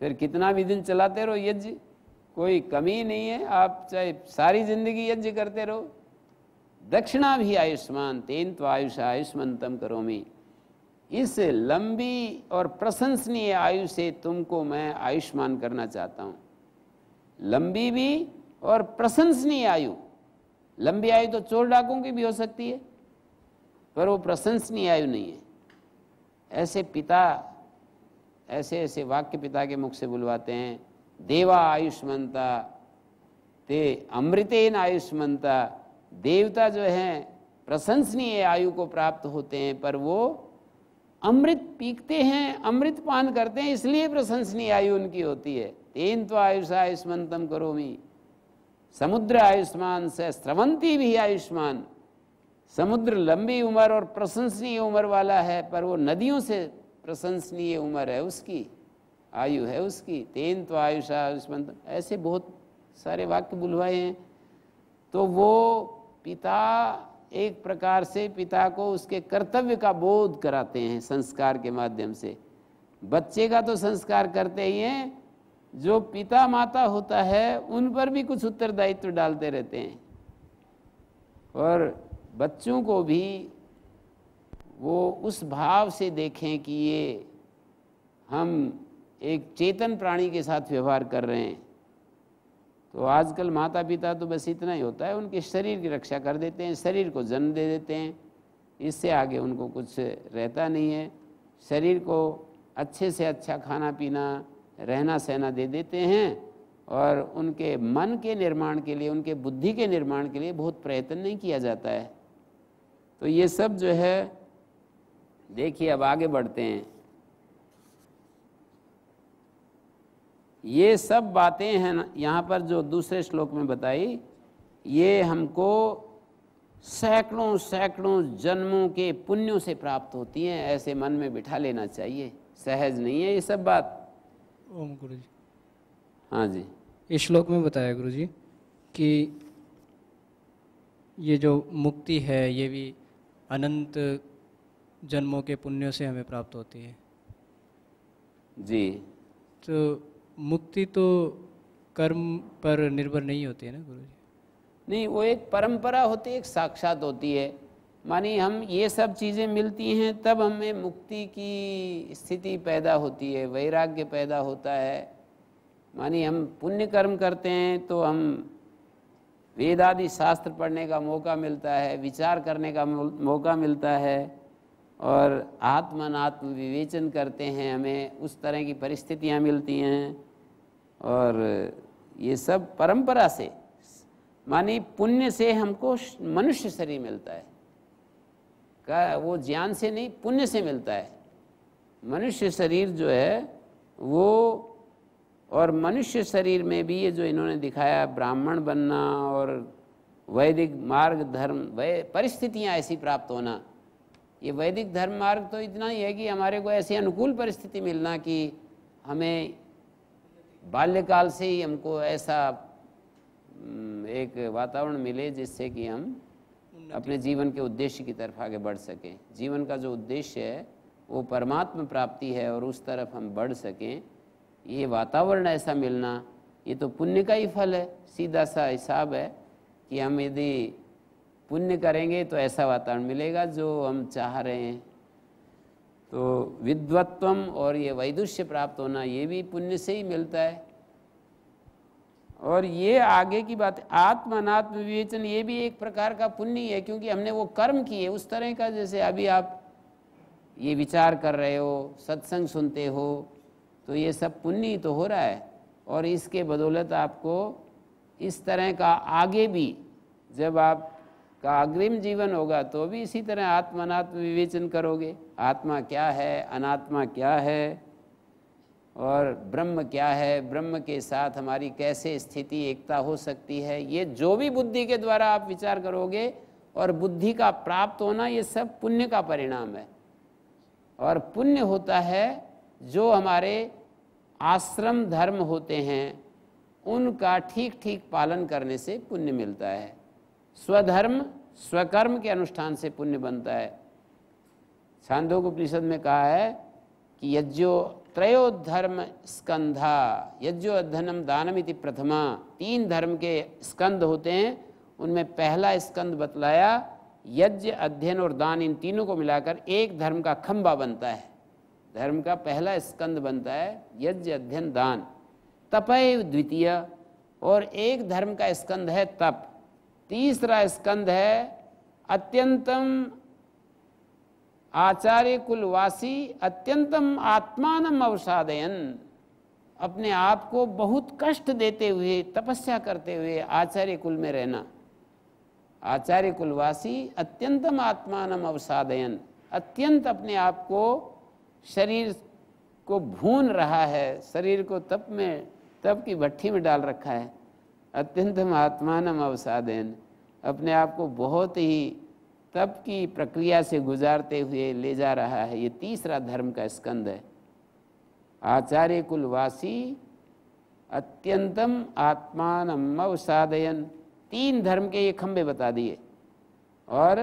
फिर कितना भी दिन चलाते रहो यज्ञ, कोई कमी नहीं है। आप चाहे सारी जिंदगी यज्ञ करते रहो। दक्षिणा भी आयुष्मान, तेन त्वा आयुषा आयुष्मंतम करोमि। इस लंबी और प्रशंसनीय आयु से तुमको मैं आयुष्मान करना चाहता हूँ। लंबी भी और प्रशंसनीय आयु। लंबी आयु तो चोर डाकुओं की भी हो सकती है, पर वो प्रशंसनीय आयु नहीं है। ऐसे पिता ऐसे ऐसे वाक्य पिता के मुख से बुलवाते हैं, देवा आयुष्मंता ते अमृतेन आयुष्मंता। देवता जो हैं प्रशंसनीय आयु को प्राप्त होते हैं, पर वो अमृत पीते हैं, अमृत पान करते हैं, इसलिए प्रशंसनीय आयु उनकी होती है। तेन तो आयुषा आयुष्मंतम करोमि, समुद्र आयुष्मान से स्रवंती भी आयुष्मान। समुद्र लंबी उम्र और प्रशंसनीय उम्र वाला है, पर वो नदियों से प्रशंसनीय उम्र है उसकी, आयु है उसकी। तेन तो आयुषा आयुष्मंतम, ऐसे बहुत सारे वाक्य बुलवाए हैं। तो वो पिता एक प्रकार से पिता को उसके कर्तव्य का बोध कराते हैं संस्कार के माध्यम से। बच्चे का तो संस्कार करते ही हैं, जो पिता माता होता है उन पर भी कुछ उत्तरदायित्व डालते रहते हैं। और बच्चों को भी वो उस भाव से देखें कि ये हम एक चेतन प्राणी के साथ व्यवहार कर रहे हैं। तो आजकल माता पिता तो बस इतना ही होता है, उनके शरीर की रक्षा कर देते हैं, शरीर को जन्म दे देते हैं, इससे आगे उनको कुछ रहता नहीं है। शरीर को अच्छे से अच्छा खाना पीना रहना सहना दे देते हैं, और उनके मन के निर्माण के लिए, उनके बुद्धि के निर्माण के लिए बहुत प्रयत्न नहीं किया जाता है। तो ये सब जो है, देखिए अब आगे बढ़ते हैं। ये सब बातें हैं ना यहाँ पर जो दूसरे श्लोक में बताई, ये हमको सैकड़ों सैकड़ों जन्मों के पुण्यों से प्राप्त होती हैं, ऐसे मन में बिठा लेना चाहिए। सहज नहीं है ये सब बात। ओम गुरु जी। हाँ जी, इस श्लोक में बताया गुरु जी कि ये जो मुक्ति है ये भी अनंत जन्मों के पुण्यों से हमें प्राप्त होती है जी। तो मुक्ति तो कर्म पर निर्भर नहीं होती है ना गुरु जी? नहीं, वो एक परंपरा होती है, एक साक्षात होती है। मानी हम ये सब चीज़ें मिलती हैं तब हमें मुक्ति की स्थिति पैदा होती है, वैराग्य पैदा होता है। मानी हम पुण्य कर्म करते हैं तो हम वेद आदि शास्त्र पढ़ने का मौका मिलता है, विचार करने का मौका मिलता है, और आत्म अनात्म विवेचन करते हैं, हमें उस तरह की परिस्थितियाँ मिलती हैं। और ये सब परंपरा से, मानी पुण्य से हमको मनुष्य शरीर मिलता है, का वो ज्ञान से नहीं, पुण्य से मिलता है मनुष्य शरीर जो है वो। और मनुष्य शरीर में भी ये जो इन्होंने दिखाया, ब्राह्मण बनना और वैदिक मार्ग धर्म परिस्थितियाँ ऐसी प्राप्त होना, ये वैदिक धर्म मार्ग तो इतना ही है कि हमारे को ऐसी अनुकूल परिस्थिति मिलना कि हमें बाल्यकाल से ही हमको ऐसा एक वातावरण मिले जिससे कि हम अपने जीवन के उद्देश्य की तरफ आगे बढ़ सकें। जीवन का जो उद्देश्य है वो परमात्मा प्राप्ति है, और उस तरफ हम बढ़ सकें। ये वातावरण ऐसा मिलना, ये तो पुण्य का ही फल है। सीधा सा हिसाब है कि हम यदि पुण्य करेंगे तो ऐसा वातावरण मिलेगा जो हम चाह रहे हैं। तो विद्वत्वम और ये वैदुष्य प्राप्त होना, ये भी पुण्य से ही मिलता है। और ये आगे की बात, आत्म अनात्म विवेचन, ये भी एक प्रकार का पुण्य है, क्योंकि हमने वो कर्म किए उस तरह का। जैसे अभी आप ये विचार कर रहे हो, सत्संग सुनते हो, तो ये सब पुण्य ही तो हो रहा है। और इसके बदौलत आपको इस तरह का आगे भी, जब आपका अग्रिम जीवन होगा तो भी इसी तरह आत्म अनात्म विवेचन करोगे। आत्मा क्या है, अनात्मा क्या है, और ब्रह्म क्या है, ब्रह्म के साथ हमारी कैसे स्थिति एकता हो सकती है, ये जो भी बुद्धि के द्वारा आप विचार करोगे और बुद्धि का प्राप्त होना, ये सब पुण्य का परिणाम है। और पुण्य होता है जो हमारे आश्रम धर्म होते हैं उनका ठीक ठीक पालन करने से पुण्य मिलता है। स्वधर्म स्वकर्म के अनुष्ठान से पुण्य बनता है। छांदोग्योपनिषद में कहा है कि यज्ञो त्रयो धर्म स्कंधा यज्ञो अध्ययनम दानमिति प्रथमा। 3 धर्म के स्कंद होते हैं, उनमें पहला स्कंद बतलाया यज्ञ अध्ययन और दान, इन तीनों को मिलाकर एक धर्म का खंबा बनता है। धर्म का पहला स्कंद बनता है यज्ञ अध्ययन दान। तपय द्वितीय, और एक धर्म का स्कंद है तप। तीसरा स्कंद है अत्यंतम आचार्य कुलवासी अत्यंतम आत्मानम अवसादयन, अपने आप को बहुत कष्ट देते हुए तपस्या करते हुए आचार्य कुल में रहना। आचार्य कुलवासी अत्यंतम आत्मानम अवसादयन, अत्यंत अपने आप को, शरीर को भून रहा है, शरीर को तप की भट्ठी में डाल रखा है। अत्यंतम आत्मानम अवसादयन, अपने आप को बहुत ही तप की प्रक्रिया से गुजारते हुए ले जा रहा है। ये तीसरा धर्म का स्कंद है। आचार्य कुलवासी अत्यंतम आत्मानम अवसादयन, 3 धर्म के ये खंबे बता दिए। और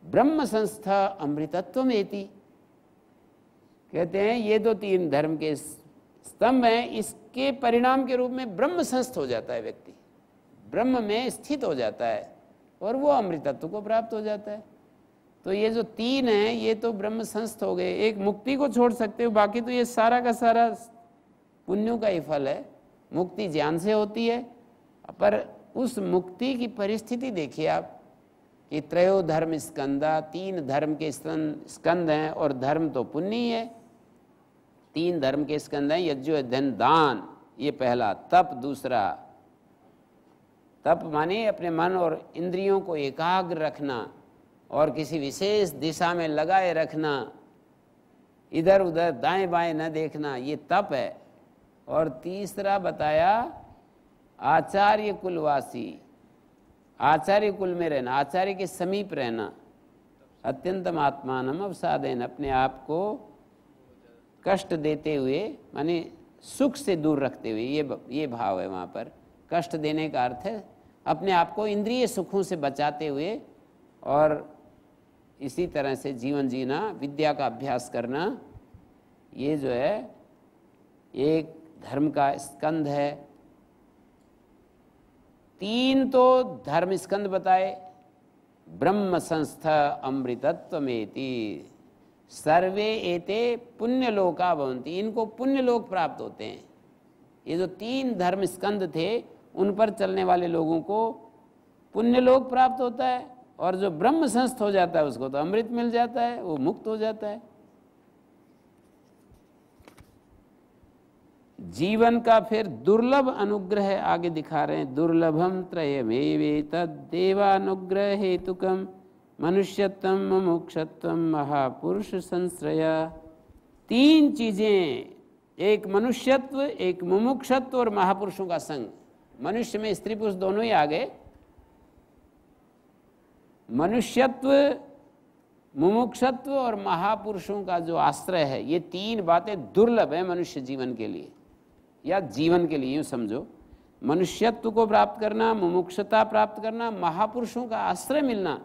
ब्रह्म संस्था अमृतत्वमेति, कहते हैं ये तो 3 धर्म के स्तंभ हैं, इसके परिणाम के रूप में ब्रह्म संस्थ हो जाता है व्यक्ति, ब्रह्म में स्थित हो जाता है और वो अमृतत्व को प्राप्त हो जाता है। तो ये जो 3 हैं ये तो ब्रह्म संस्थ हो गए। एक मुक्ति को छोड़ सकते हो, बाकी तो ये सारा का सारा पुण्यों का ही फल है। मुक्ति ज्ञान से होती है, पर उस मुक्ति की परिस्थिति देखिए आप कि त्रयो धर्म स्कंदा, 3 धर्म के स्कंद हैं और धर्म तो पुण्य ही है। 3 धर्म के स्कंद हैं, यज्ञ अध्ययन दान, ये पहला। तप दूसरा। तप माने अपने मन और इंद्रियों को एकाग्र रखना और किसी विशेष दिशा में लगाए रखना, इधर उधर दाएं बाएं न देखना, ये तप है। और तीसरा बताया आचार्य कुलवासी, आचार्य कुल में रहना, आचार्य के समीप रहना। अत्यंतम आत्मानम अवसादयन, अपने आप को कष्ट देते हुए, माने सुख से दूर रखते हुए, ये भाव है वहाँ पर। कष्ट देने का अर्थ है अपने आप को इंद्रिय सुखों से बचाते हुए और इसी तरह से जीवन जीना, विद्या का अभ्यास करना। ये जो है एक धर्म का स्कंद है। 3 तो धर्म स्कंद बताए। ब्रह्म संस्था अमृतत्वमेति, सर्वे एते पुण्यलोका भवन्ति, इनको पुण्यलोक प्राप्त होते हैं। ये जो 3 धर्म स्कंद थे उन पर चलने वाले लोगों को पुण्यलोक प्राप्त होता है, और जो ब्रह्म संस्थ हो जाता है उसको तो अमृत मिल जाता है, वो मुक्त हो जाता है। जीवन का फिर दुर्लभ अनुग्रह आगे दिखा रहे हैं। दुर्लभम त्रयमेवेतद् देवानुग्रह हेतुकम मनुष्यत्वम मुमुक्षत्वम महापुरुष संश्रया। 3 चीजें, एक मनुष्यत्व, एक मुमुक्षत्व और महापुरुषों का संग। मनुष्य में स्त्री पुरुष दोनों ही आ गए। मनुष्यत्व, मुमुक्षत्व और महापुरुषों का जो आश्रय है, ये 3 बातें दुर्लभ है मनुष्य जीवन के लिए, या जीवन के लिए यूँ समझो। मनुष्यत्व को प्राप्त करना, मुमुक्षता प्राप्त करना, महापुरुषों का आश्रय मिलना,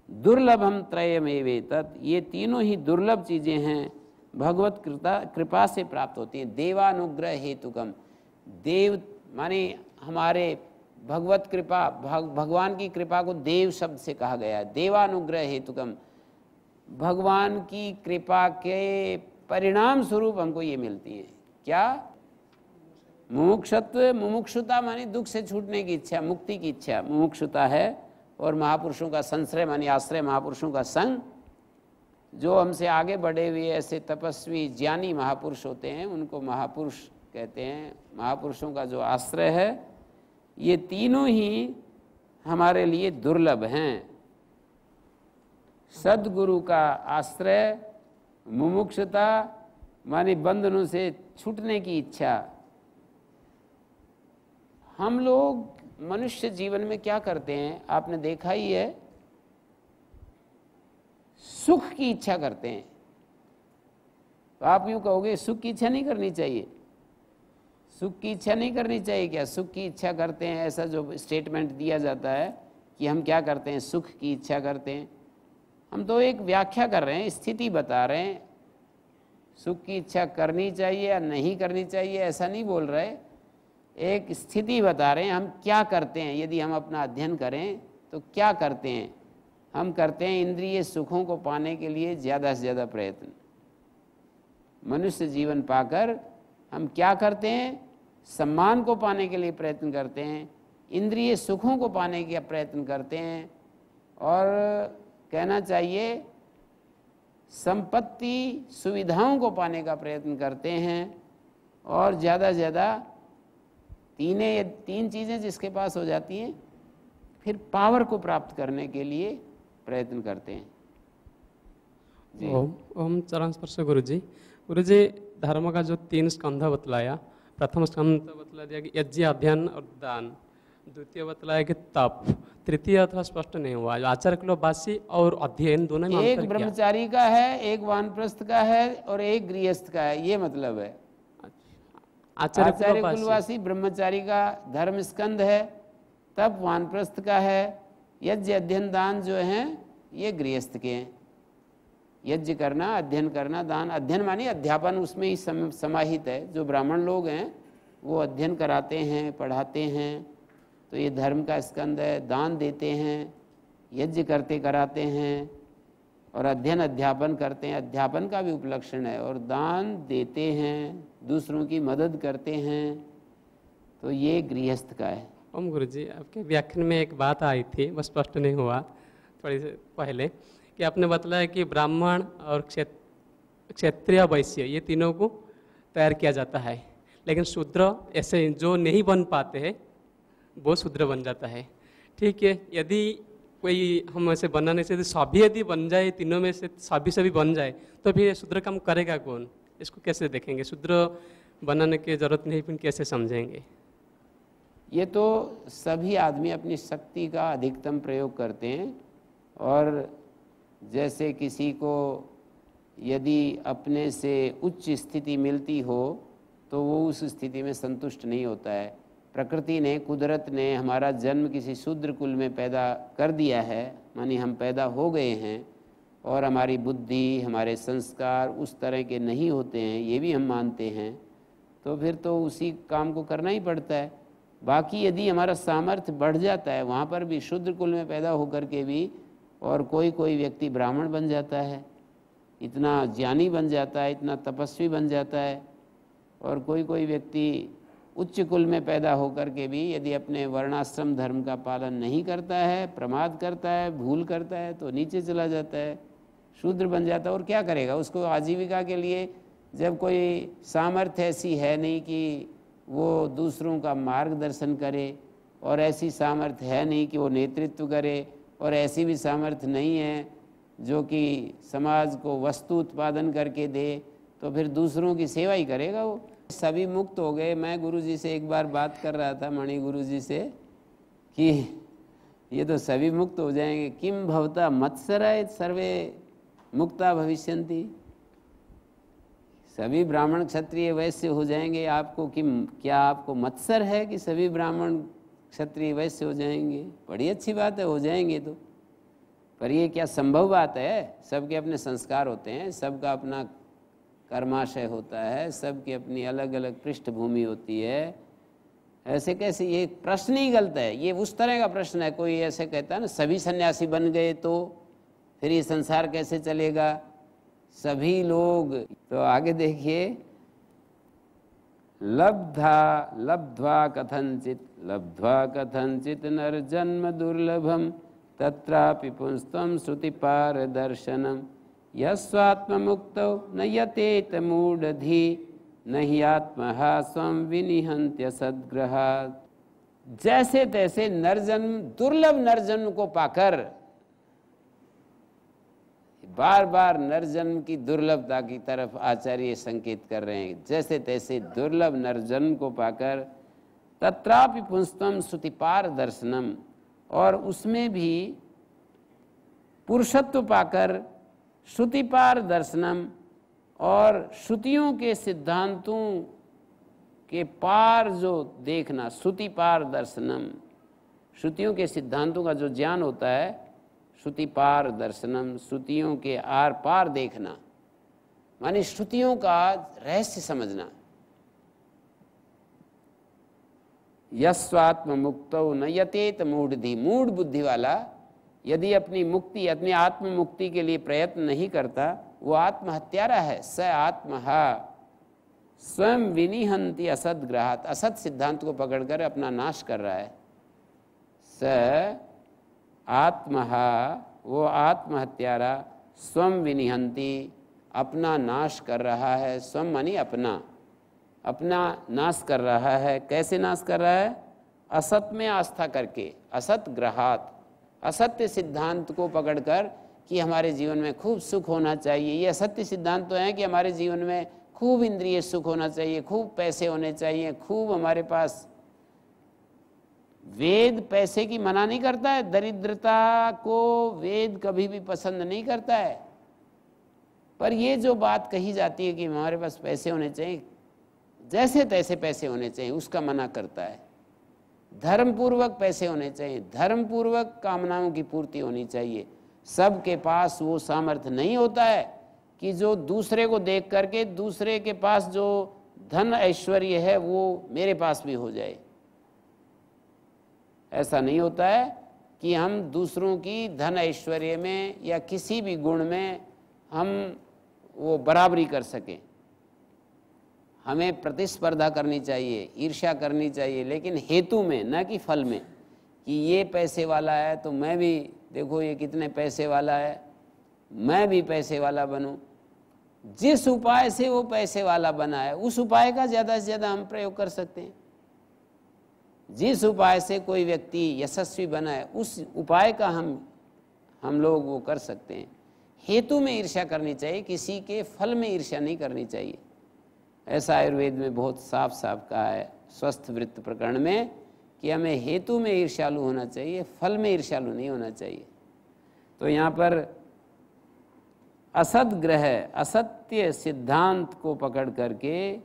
दुर्लभम त्रयमेवेतत्, ये तीनों ही दुर्लभ चीज़ें हैं, भगवत कृपा से प्राप्त होती हैं। देवानुग्रह हेतुकम, देव माने हमारे भगवत कृपा, भगवान की कृपा को देव शब्द से कहा गया है। देवानुग्रह हेतुकम, भगवान की कृपा के परिणाम स्वरूप हमको ये मिलती है। क्या? मुमुक्षत्व, मुमुक्षुता माने दुख से छूटने की इच्छा, मुक्ति की इच्छा मुमुक्षुता है। और महापुरुषों का संश्रय माने आश्रय, महापुरुषों का संग। जो हमसे आगे बढ़े हुए ऐसे तपस्वी ज्ञानी महापुरुष होते हैं उनको महापुरुष कहते हैं। महापुरुषों का जो आश्रय है, ये तीनों ही हमारे लिए दुर्लभ हैं। सद्गुरु का आश्रय, मुमुक्षुता माने बंधनों से छूटने की इच्छा। हम लोग मनुष्य जीवन में क्या करते हैं, आपने देखा ही है, सुख की इच्छा करते हैं। तो आप यूं कहोगे सुख की इच्छा नहीं करनी चाहिए। सुख की इच्छा नहीं करनी चाहिए क्या? सुख की इच्छा करते हैं, ऐसा जो स्टेटमेंट दिया जाता है कि हम क्या करते हैं, सुख की इच्छा करते हैं। हम तो एक व्याख्या कर रहे हैं, स्थिति बता रहे हैं। सुख की इच्छा करनी चाहिए या नहीं करनी चाहिए ऐसा नहीं बोल रहे, एक स्थिति बता रहे हैं। हम क्या करते हैं, यदि हम अपना अध्ययन करें तो क्या करते हैं? हम करते हैं इंद्रिय सुखों को पाने के लिए ज़्यादा से ज़्यादा प्रयत्न। मनुष्य जीवन पाकर हम क्या करते हैं? सम्मान को पाने के लिए प्रयत्न करते हैं, इंद्रिय सुखों को पाने का प्रयत्न करते हैं। और कहना चाहिए संपत्ति सुविधाओं को पाने का प्रयत्न करते हैं और ज़्यादा से ज़्यादा तीन चीज़ें जिसके पास हो जाती हैं फिर पावर को प्राप्त करने के लिए प्रयत्न करते हैं। ओम चरण स्पर्श गुरु जी धर्म का जो 3 स्कंध बतलाया, प्रथम स्कंध बतला दिया कि यज्ञ, अध्ययन और दान, द्वितीय बतलाया कि तप, तृतीय थोड़ा स्पष्ट नहीं हुआ, आचार्य के वासी और अध्ययन दोनों में एक ब्रह्मचारी का है, एक वानप्रस्थ का है और एक गृहस्थ का है, ये मतलब है। आचार्य कुलवासी ब्रह्मचारी का धर्म स्कंद है, तप वानप्रस्थ का है, यज्ञ अध्ययन दान जो हैं ये गृहस्थ के हैं। यज्ञ करना, अध्ययन करना, दान, अध्ययन मानी अध्यापन उसमें ही समाहित है। जो ब्राह्मण लोग हैं वो अध्ययन कराते हैं, पढ़ाते हैं, तो ये धर्म का स्कंद है। दान देते हैं, यज्ञ करते कराते हैं, और अध्ययन अध्यापन करते हैं, अध्यापन का भी उपलक्षण है, और दान देते हैं, दूसरों की मदद करते हैं, तो ये गृहस्थ का है। ओम गुरु जी, आपके व्याख्यान में एक बात आई थी, बस स्पष्ट नहीं हुआ थोड़ी से पहले, कि आपने बतलाया कि ब्राह्मण और क्षत्रिय वैश्य ये तीनों को तैयार किया जाता है, लेकिन शूद्र ऐसे जो नहीं बन पाते हैं वो शूद्र बन जाता है। ठीक है, यदि कोई हम ऐसे बनाने से सभी यदि बन जाए, तीनों में से सभी बन जाए, तो फिर शूद्र काम करेगा कौन? इसको कैसे देखेंगे? शूद्र बनाने की जरूरत नहीं, फिर कैसे समझेंगे? ये तो सभी आदमी अपनी शक्ति का अधिकतम प्रयोग करते हैं, और जैसे किसी को यदि अपने से उच्च स्थिति मिलती हो तो वो उस स्थिति में संतुष्ट नहीं होता है। प्रकृति ने, कुदरत ने हमारा जन्म किसी शूद्र कुल में पैदा कर दिया है, मानी हम पैदा हो गए हैं, और हमारी बुद्धि, हमारे संस्कार उस तरह के नहीं होते हैं, ये भी हम मानते हैं, तो फिर तो उसी काम को करना ही पड़ता है। बाकी यदि हमारा सामर्थ्य बढ़ जाता है, वहाँ पर भी शूद्र कुल में पैदा होकर के भी, और कोई व्यक्ति ब्राह्मण बन जाता है, इतना ज्ञानी बन जाता है, इतना तपस्वी बन जाता है, और कोई व्यक्ति उच्च कुल में पैदा होकर के भी यदि अपने वर्णाश्रम धर्म का पालन नहीं करता है, प्रमाद करता है, भूल करता है, तो नीचे चला जाता है, शूद्र बन जाता है। और क्या करेगा? उसको आजीविका के लिए जब कोई सामर्थ्य ऐसी है नहीं कि वो दूसरों का मार्गदर्शन करे, और ऐसी सामर्थ्य है नहीं कि वो नेतृत्व करे, और ऐसी भी सामर्थ्य नहीं है जो कि समाज को वस्तु उत्पादन करके दे, तो फिर दूसरों की सेवा ही करेगा वो। सभी मुक्त हो गए। मैं गुरुजी से एक बार बात कर रहा था, मणि गुरुजी से, कि ये तो सभी मुक्त हो जाएंगे। किम भवता मत्सराय सर्वे मुक्ता भविष्यन्ति। सभी ब्राह्मण क्षत्रिय वैश्य हो जाएंगे, आपको क्या आपको मत्सर है कि सभी ब्राह्मण क्षत्रिय वैश्य हो जाएंगे? बड़ी अच्छी बात है, हो जाएंगे तो, पर ये क्या संभव बात है? सबके अपने संस्कार होते हैं, सबका अपना कर्माशय होता है, सबकी अपनी अलग अलग पृष्ठभूमि होती है। ऐसे कैसे? ये प्रश्न ही गलत है। ये उस तरह का प्रश्न है, कोई ऐसे कहता है ना सभी सन्यासी बन गए तो फिर ये संसार कैसे चलेगा? सभी लोग तो आगे देखिए, लब्ध्वा कथंचित नरजन्म दुर्लभम तत्रापि पुंस्त्वं श्रुतिपार दर्शनम यस्वात्ममुक्तौ न यतेत मूढ़धि न हि आत्महा स्वं विनिहन्त्य सद्ग्रहात्। जैसे तैसे नरजन्म, दुर्लभ नरजन्म को पाकर, बार बार नरजन्म की दुर्लभता की तरफ आचार्य संकेत कर रहे हैं। जैसे तैसे दुर्लभ नरजन्म को पाकर, तत्रापि पुंस्त्वं श्रुतिपार दर्शनम, और उसमें भी पुरुषत्व पाकर श्रुतिपार दर्शनम, और श्रुतियों के सिद्धांतों के पार जो देखना, श्रुतिपार दर्शनम, श्रुतियों के सिद्धांतों का जो ज्ञान होता है, श्रुतिपार दर्शनम, श्रुतियों के आर पार देखना, माने श्रुतियों का रहस्य समझना। यस्वात्म मुक्तौ न यतेत मूढ़धि, मूढ़ बुद्धि वाला यदि अपनी मुक्ति, अपनी आत्म मुक्ति के लिए प्रयत्न नहीं करता, वो आत्महत्यारा है। स आत्महा स्वयं विनिहन्ति असद्ग्रहात्, असत सिद्धांत को पकड़कर अपना नाश कर रहा है। स आत्महा, वो आत्महत्यारा स्वम विनिहंति, अपना नाश कर रहा है। स्वम मानी अपना, अपना नाश कर रहा है। कैसे नाश कर रहा है? असत में आस्था करके, असत ग्रहात, असत्य सिद्धांत को पकड़कर कि हमारे जीवन में खूब सुख होना चाहिए। ये असत्य सिद्धांत तो है कि हमारे जीवन में खूब इंद्रिय सुख होना चाहिए, खूब पैसे होने चाहिए, खूब हमारे पास। वेद पैसे की मना नहीं करता है, दरिद्रता को वेद कभी भी पसंद नहीं करता है। पर ये जो बात कही जाती है कि हमारे पास पैसे होने चाहिए, जैसे तैसे पैसे होने चाहिए, उसका मना करता है। धर्मपूर्वक पैसे होने चाहिए, धर्मपूर्वक कामनाओं की पूर्ति होनी चाहिए। सबके पास वो सामर्थ्य नहीं होता है कि जो दूसरे को देख करके दूसरे के पास जो धन ऐश्वर्य है वो मेरे पास भी हो जाए। ऐसा नहीं होता है कि हम दूसरों की धन ऐश्वर्य में या किसी भी गुण में हम वो बराबरी कर सकें। हमें प्रतिस्पर्धा करनी चाहिए, ईर्ष्या करनी चाहिए, लेकिन हेतु में, न कि फल में, कि ये पैसे वाला है तो मैं भी, देखो ये कितने पैसे वाला है, मैं भी पैसे वाला बनूं। जिस उपाय से वो पैसे वाला बना है उस उपाय का ज़्यादा से ज़्यादा हम प्रयोग कर सकते हैं। जिस उपाय से कोई व्यक्ति यशस्वी बना है उस उपाय का हम लोग वो कर सकते हैं। हेतु में ईर्ष्या करनी चाहिए, किसी के फल में ईर्ष्या नहीं करनी चाहिए। ऐसा आयुर्वेद में बहुत साफ साफ कहा है स्वस्थ वृत्त प्रकरण में कि हमें हेतु में ईर्ष्यालु होना चाहिए, फल में ईर्ष्यालु नहीं होना चाहिए। तो यहाँ पर असद ग्रह, असत्य सिद्धांत को पकड़ करके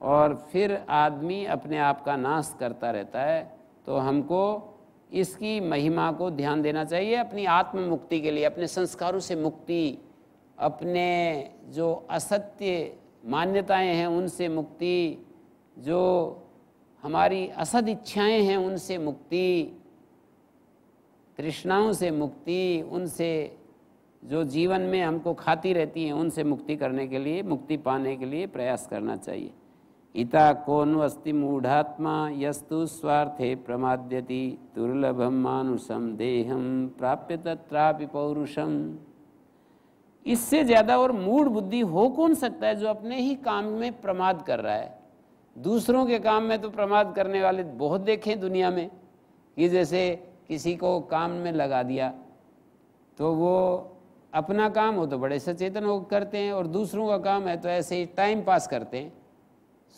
और फिर आदमी अपने आप का नाश करता रहता है। तो हमको इसकी महिमा को ध्यान देना चाहिए अपनी आत्म मुक्ति के लिए, अपने संस्कारों से मुक्ति, अपने जो असत्य मान्यताएं हैं उनसे मुक्ति, जो हमारी असद इच्छाएं हैं उनसे मुक्ति, तृष्णाओं से मुक्ति, उनसे जो जीवन में हमको खाती रहती हैं उनसे मुक्ति करने के लिए, मुक्ति पाने के लिए प्रयास करना चाहिए। इता कोनु अस्ति मूढ़ात्मा यस्तु स्वार्थे प्रमाद्यति दुर्लभम मानुषम देहम प्राप्य तत्रापि पौरुषम। इससे ज़्यादा और मूढ़ बुद्धि हो कौन सकता है जो अपने ही काम में प्रमाद कर रहा है। दूसरों के काम में तो प्रमाद करने वाले बहुत देखे दुनिया में, कि जैसे किसी को काम में लगा दिया तो वो अपना काम हो तो बड़े सचेतन हो करते हैं, और दूसरों का काम है तो ऐसे ही टाइम पास करते हैं।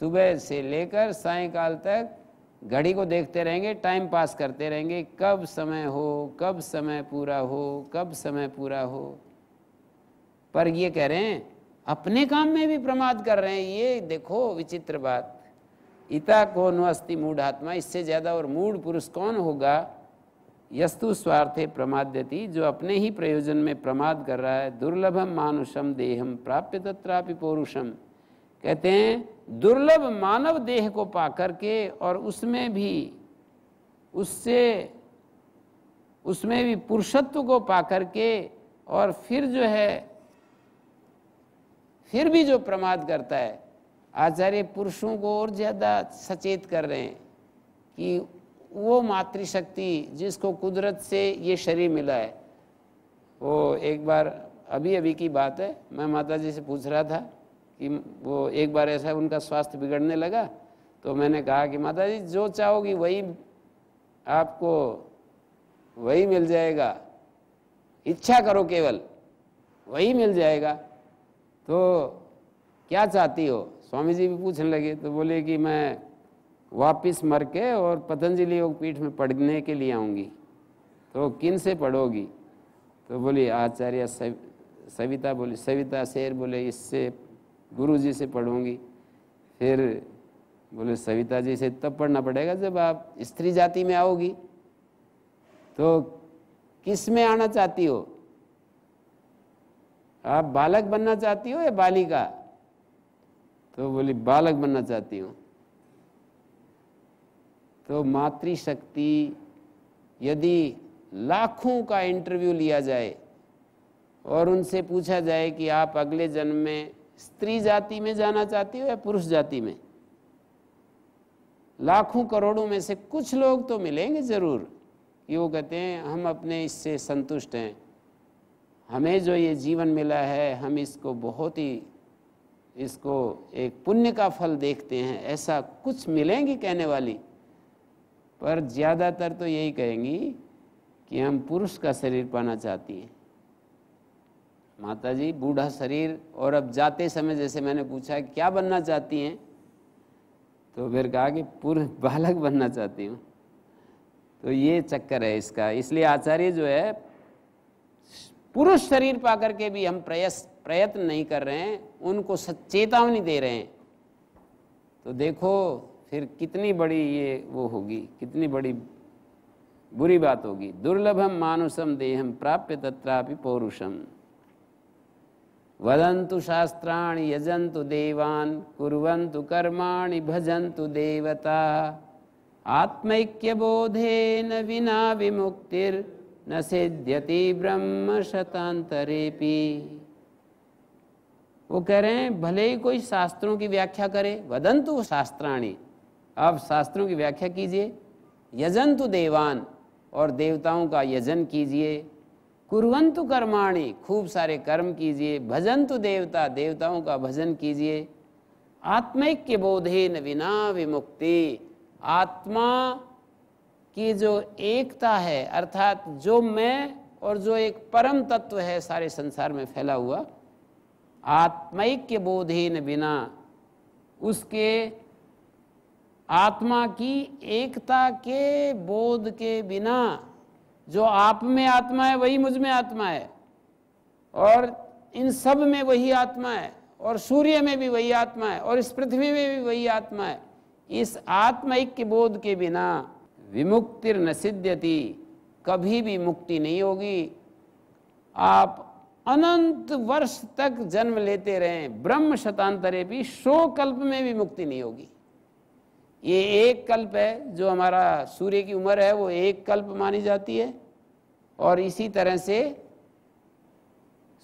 सुबह से लेकर सायंकाल तक घड़ी को देखते रहेंगे, टाइम पास करते रहेंगे, कब समय हो, कब समय पूरा हो, कब समय पूरा हो। पर ये कह रहे हैं अपने काम में भी प्रमाद कर रहे हैं। ये देखो विचित्र बात। इता कौन अस्ति मूढ़ात्मा, इससे ज़्यादा और मूढ़ पुरुष कौन होगा। यस्तु स्वार्थे प्रमाद्यति, जो अपने ही प्रयोजन में प्रमाद कर रहा है। दुर्लभम मानुषम देहम प्राप्य तत्रापि पौरुषम, कहते हैं दुर्लभ मानव देह को पा करके और उसमें भी पुरुषत्व को पा करके और फिर जो है फिर भी जो प्रमाद करता है। आचार्य पुरुषों को और ज़्यादा सचेत कर रहे हैं कि वो मातृशक्ति जिसको कुदरत से ये शरीर मिला है, वो एक बार अभी की बात है, मैं माता जी से पूछ रहा था कि वो एक बार ऐसा उनका स्वास्थ्य बिगड़ने लगा, तो मैंने कहा कि माता जी जो चाहोगी वही आपको वही मिल जाएगा, इच्छा करो केवल वही मिल जाएगा। तो क्या चाहती हो? स्वामी जी भी पूछने लगे, तो बोले कि मैं वापिस मर के और पतंजलि योग पीठ में पढ़ने के लिए आऊँगी। तो किन से पढ़ोगी? तो बोली आचार्य सविता, बोली सविता शेर, बोले इससे गुरु जी से पढ़ूंगी। फिर बोले सविता जी से तब पढ़ना पड़ेगा जब आप स्त्री जाति में आओगी। तो किस में आना चाहती हो? आप बालक बनना चाहती हो या बालिका? तो बोली बालक बनना चाहती हूँ। तो मातृशक्ति, यदि लाखों का इंटरव्यू लिया जाए और उनसे पूछा जाए कि आप अगले जन्म में स्त्री जाति में जाना चाहती हो या पुरुष जाति में, लाखों करोड़ों में से कुछ लोग तो मिलेंगे जरूर कि वो कहते हैं हम अपने इससे संतुष्ट हैं, हमें जो ये जीवन मिला है हम इसको बहुत ही इसको एक पुण्य का फल देखते हैं, ऐसा कुछ मिलेंगी कहने वाली, पर ज़्यादातर तो यही कहेंगी कि हम पुरुष का शरीर पाना चाहती हैं। माता जी बूढ़ा शरीर, और अब जाते समय जैसे मैंने पूछा क्या बनना चाहती हैं, तो फिर कहा कि पुरुष बालक बनना चाहती हूँ। तो ये चक्कर है इसका। इसलिए आचार्य जो है पुरुष शरीर पा करके भी हम प्रयत्न नहीं कर रहे हैं, उनको चेतावनी दे रहे हैं। तो देखो फिर कितनी बड़ी ये वो होगी, कितनी बड़ी बुरी बात होगी। दुर्लभम मानुषम देहम प्राप्य तत्रापि पौरुषम वदन्तु शास्त्राणि यजन्तु देवान् कुर्वन्तु कर्माणि भजन्तु देवता आत्मैक्यबोधेन विना विमुक्तिर् न सिद्ध्यति ब्रह्म शतांतरेपि। वो कह रहे हैं भले ही कोई शास्त्रों की व्याख्या करे, वदन्तु शास्त्राणि, आप शास्त्रों की व्याख्या कीजिए, यजन्तु देवान, और देवताओं का यजन कीजिए, कुर्वन्तु कर्माणि, खूब सारे कर्म कीजिए, भजन्तु देवता, देवताओं का भजन कीजिए, आत्मैक्य बोधेन विना विमुक्ति, आत्मा की जो एकता है, अर्थात जो मैं और जो एक परम तत्व है सारे संसार में फैला हुआ, आत्मैक्य बोधेन बिना, उसके आत्मा की एकता के बोध के बिना, जो आप में आत्मा है वही मुझ में आत्मा है, और इन सब में वही आत्मा है, और सूर्य में भी वही आत्मा है, और इस पृथ्वी में भी वही आत्मा है, इस आत्मैक्य बोध के बिना विमुक्तिर न सिद्ध्यति, कभी भी मुक्ति नहीं होगी। आप अनंत वर्ष तक जन्म लेते रहें, ब्रह्म शतांतरे भी, 100 कल्प में भी मुक्ति नहीं होगी। ये एक कल्प है, जो हमारा सूर्य की उम्र है वो एक कल्प मानी जाती है, और इसी तरह से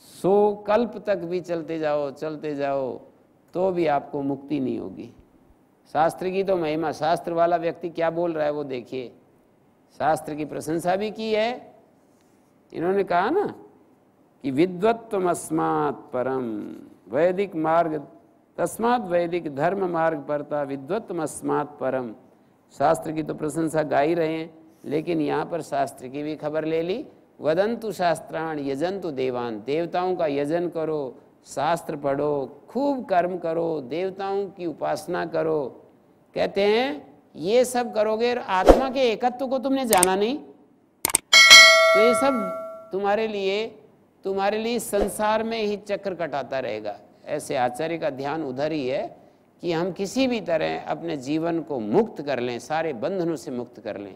100 कल्प तक भी चलते जाओ तो भी आपको मुक्ति नहीं होगी। शास्त्र की तो महिमा, शास्त्र वाला व्यक्ति क्या बोल रहा है वो देखिए, शास्त्र की प्रशंसा भी की है। इन्होंने कहा ना कि विद्वत्वमस्मात् परम, वैदिक मार्ग तस्मात् वैदिक धर्म मार्ग परता विद्वत्वमस्मात् परम। शास्त्र की तो प्रशंसा गा ही रहे हैं, लेकिन यहाँ पर शास्त्र की भी खबर ले ली। वदन्तु शास्त्राण यजन्तु देवान, देवताओं का यजन करो, शास्त्र पढ़ो, खूब कर्म करो, देवताओं की उपासना करो। कहते हैं ये सब करोगे और आत्मा के एकत्व को तुमने जाना नहीं, तो ये सब तुम्हारे लिए संसार में ही चक्र कटाता रहेगा। ऐसे आचार्य का ध्यान उधर ही है कि हम किसी भी तरह अपने जीवन को मुक्त कर लें, सारे बंधनों से मुक्त कर लें।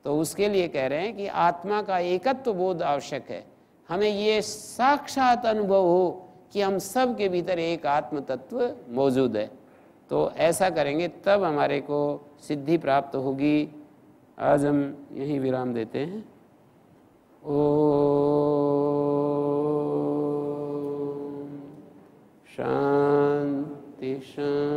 तो उसके लिए कह रहे हैं कि आत्मा का एकत्व बोध आवश्यक है। हमें ये साक्षात अनुभव हो कि हम सब के भीतर एक आत्म तत्व मौजूद है। तो ऐसा करेंगे तब हमारे को सिद्धि प्राप्त होगी। आज हम यहीं विराम देते हैं। ओम शांति शांति।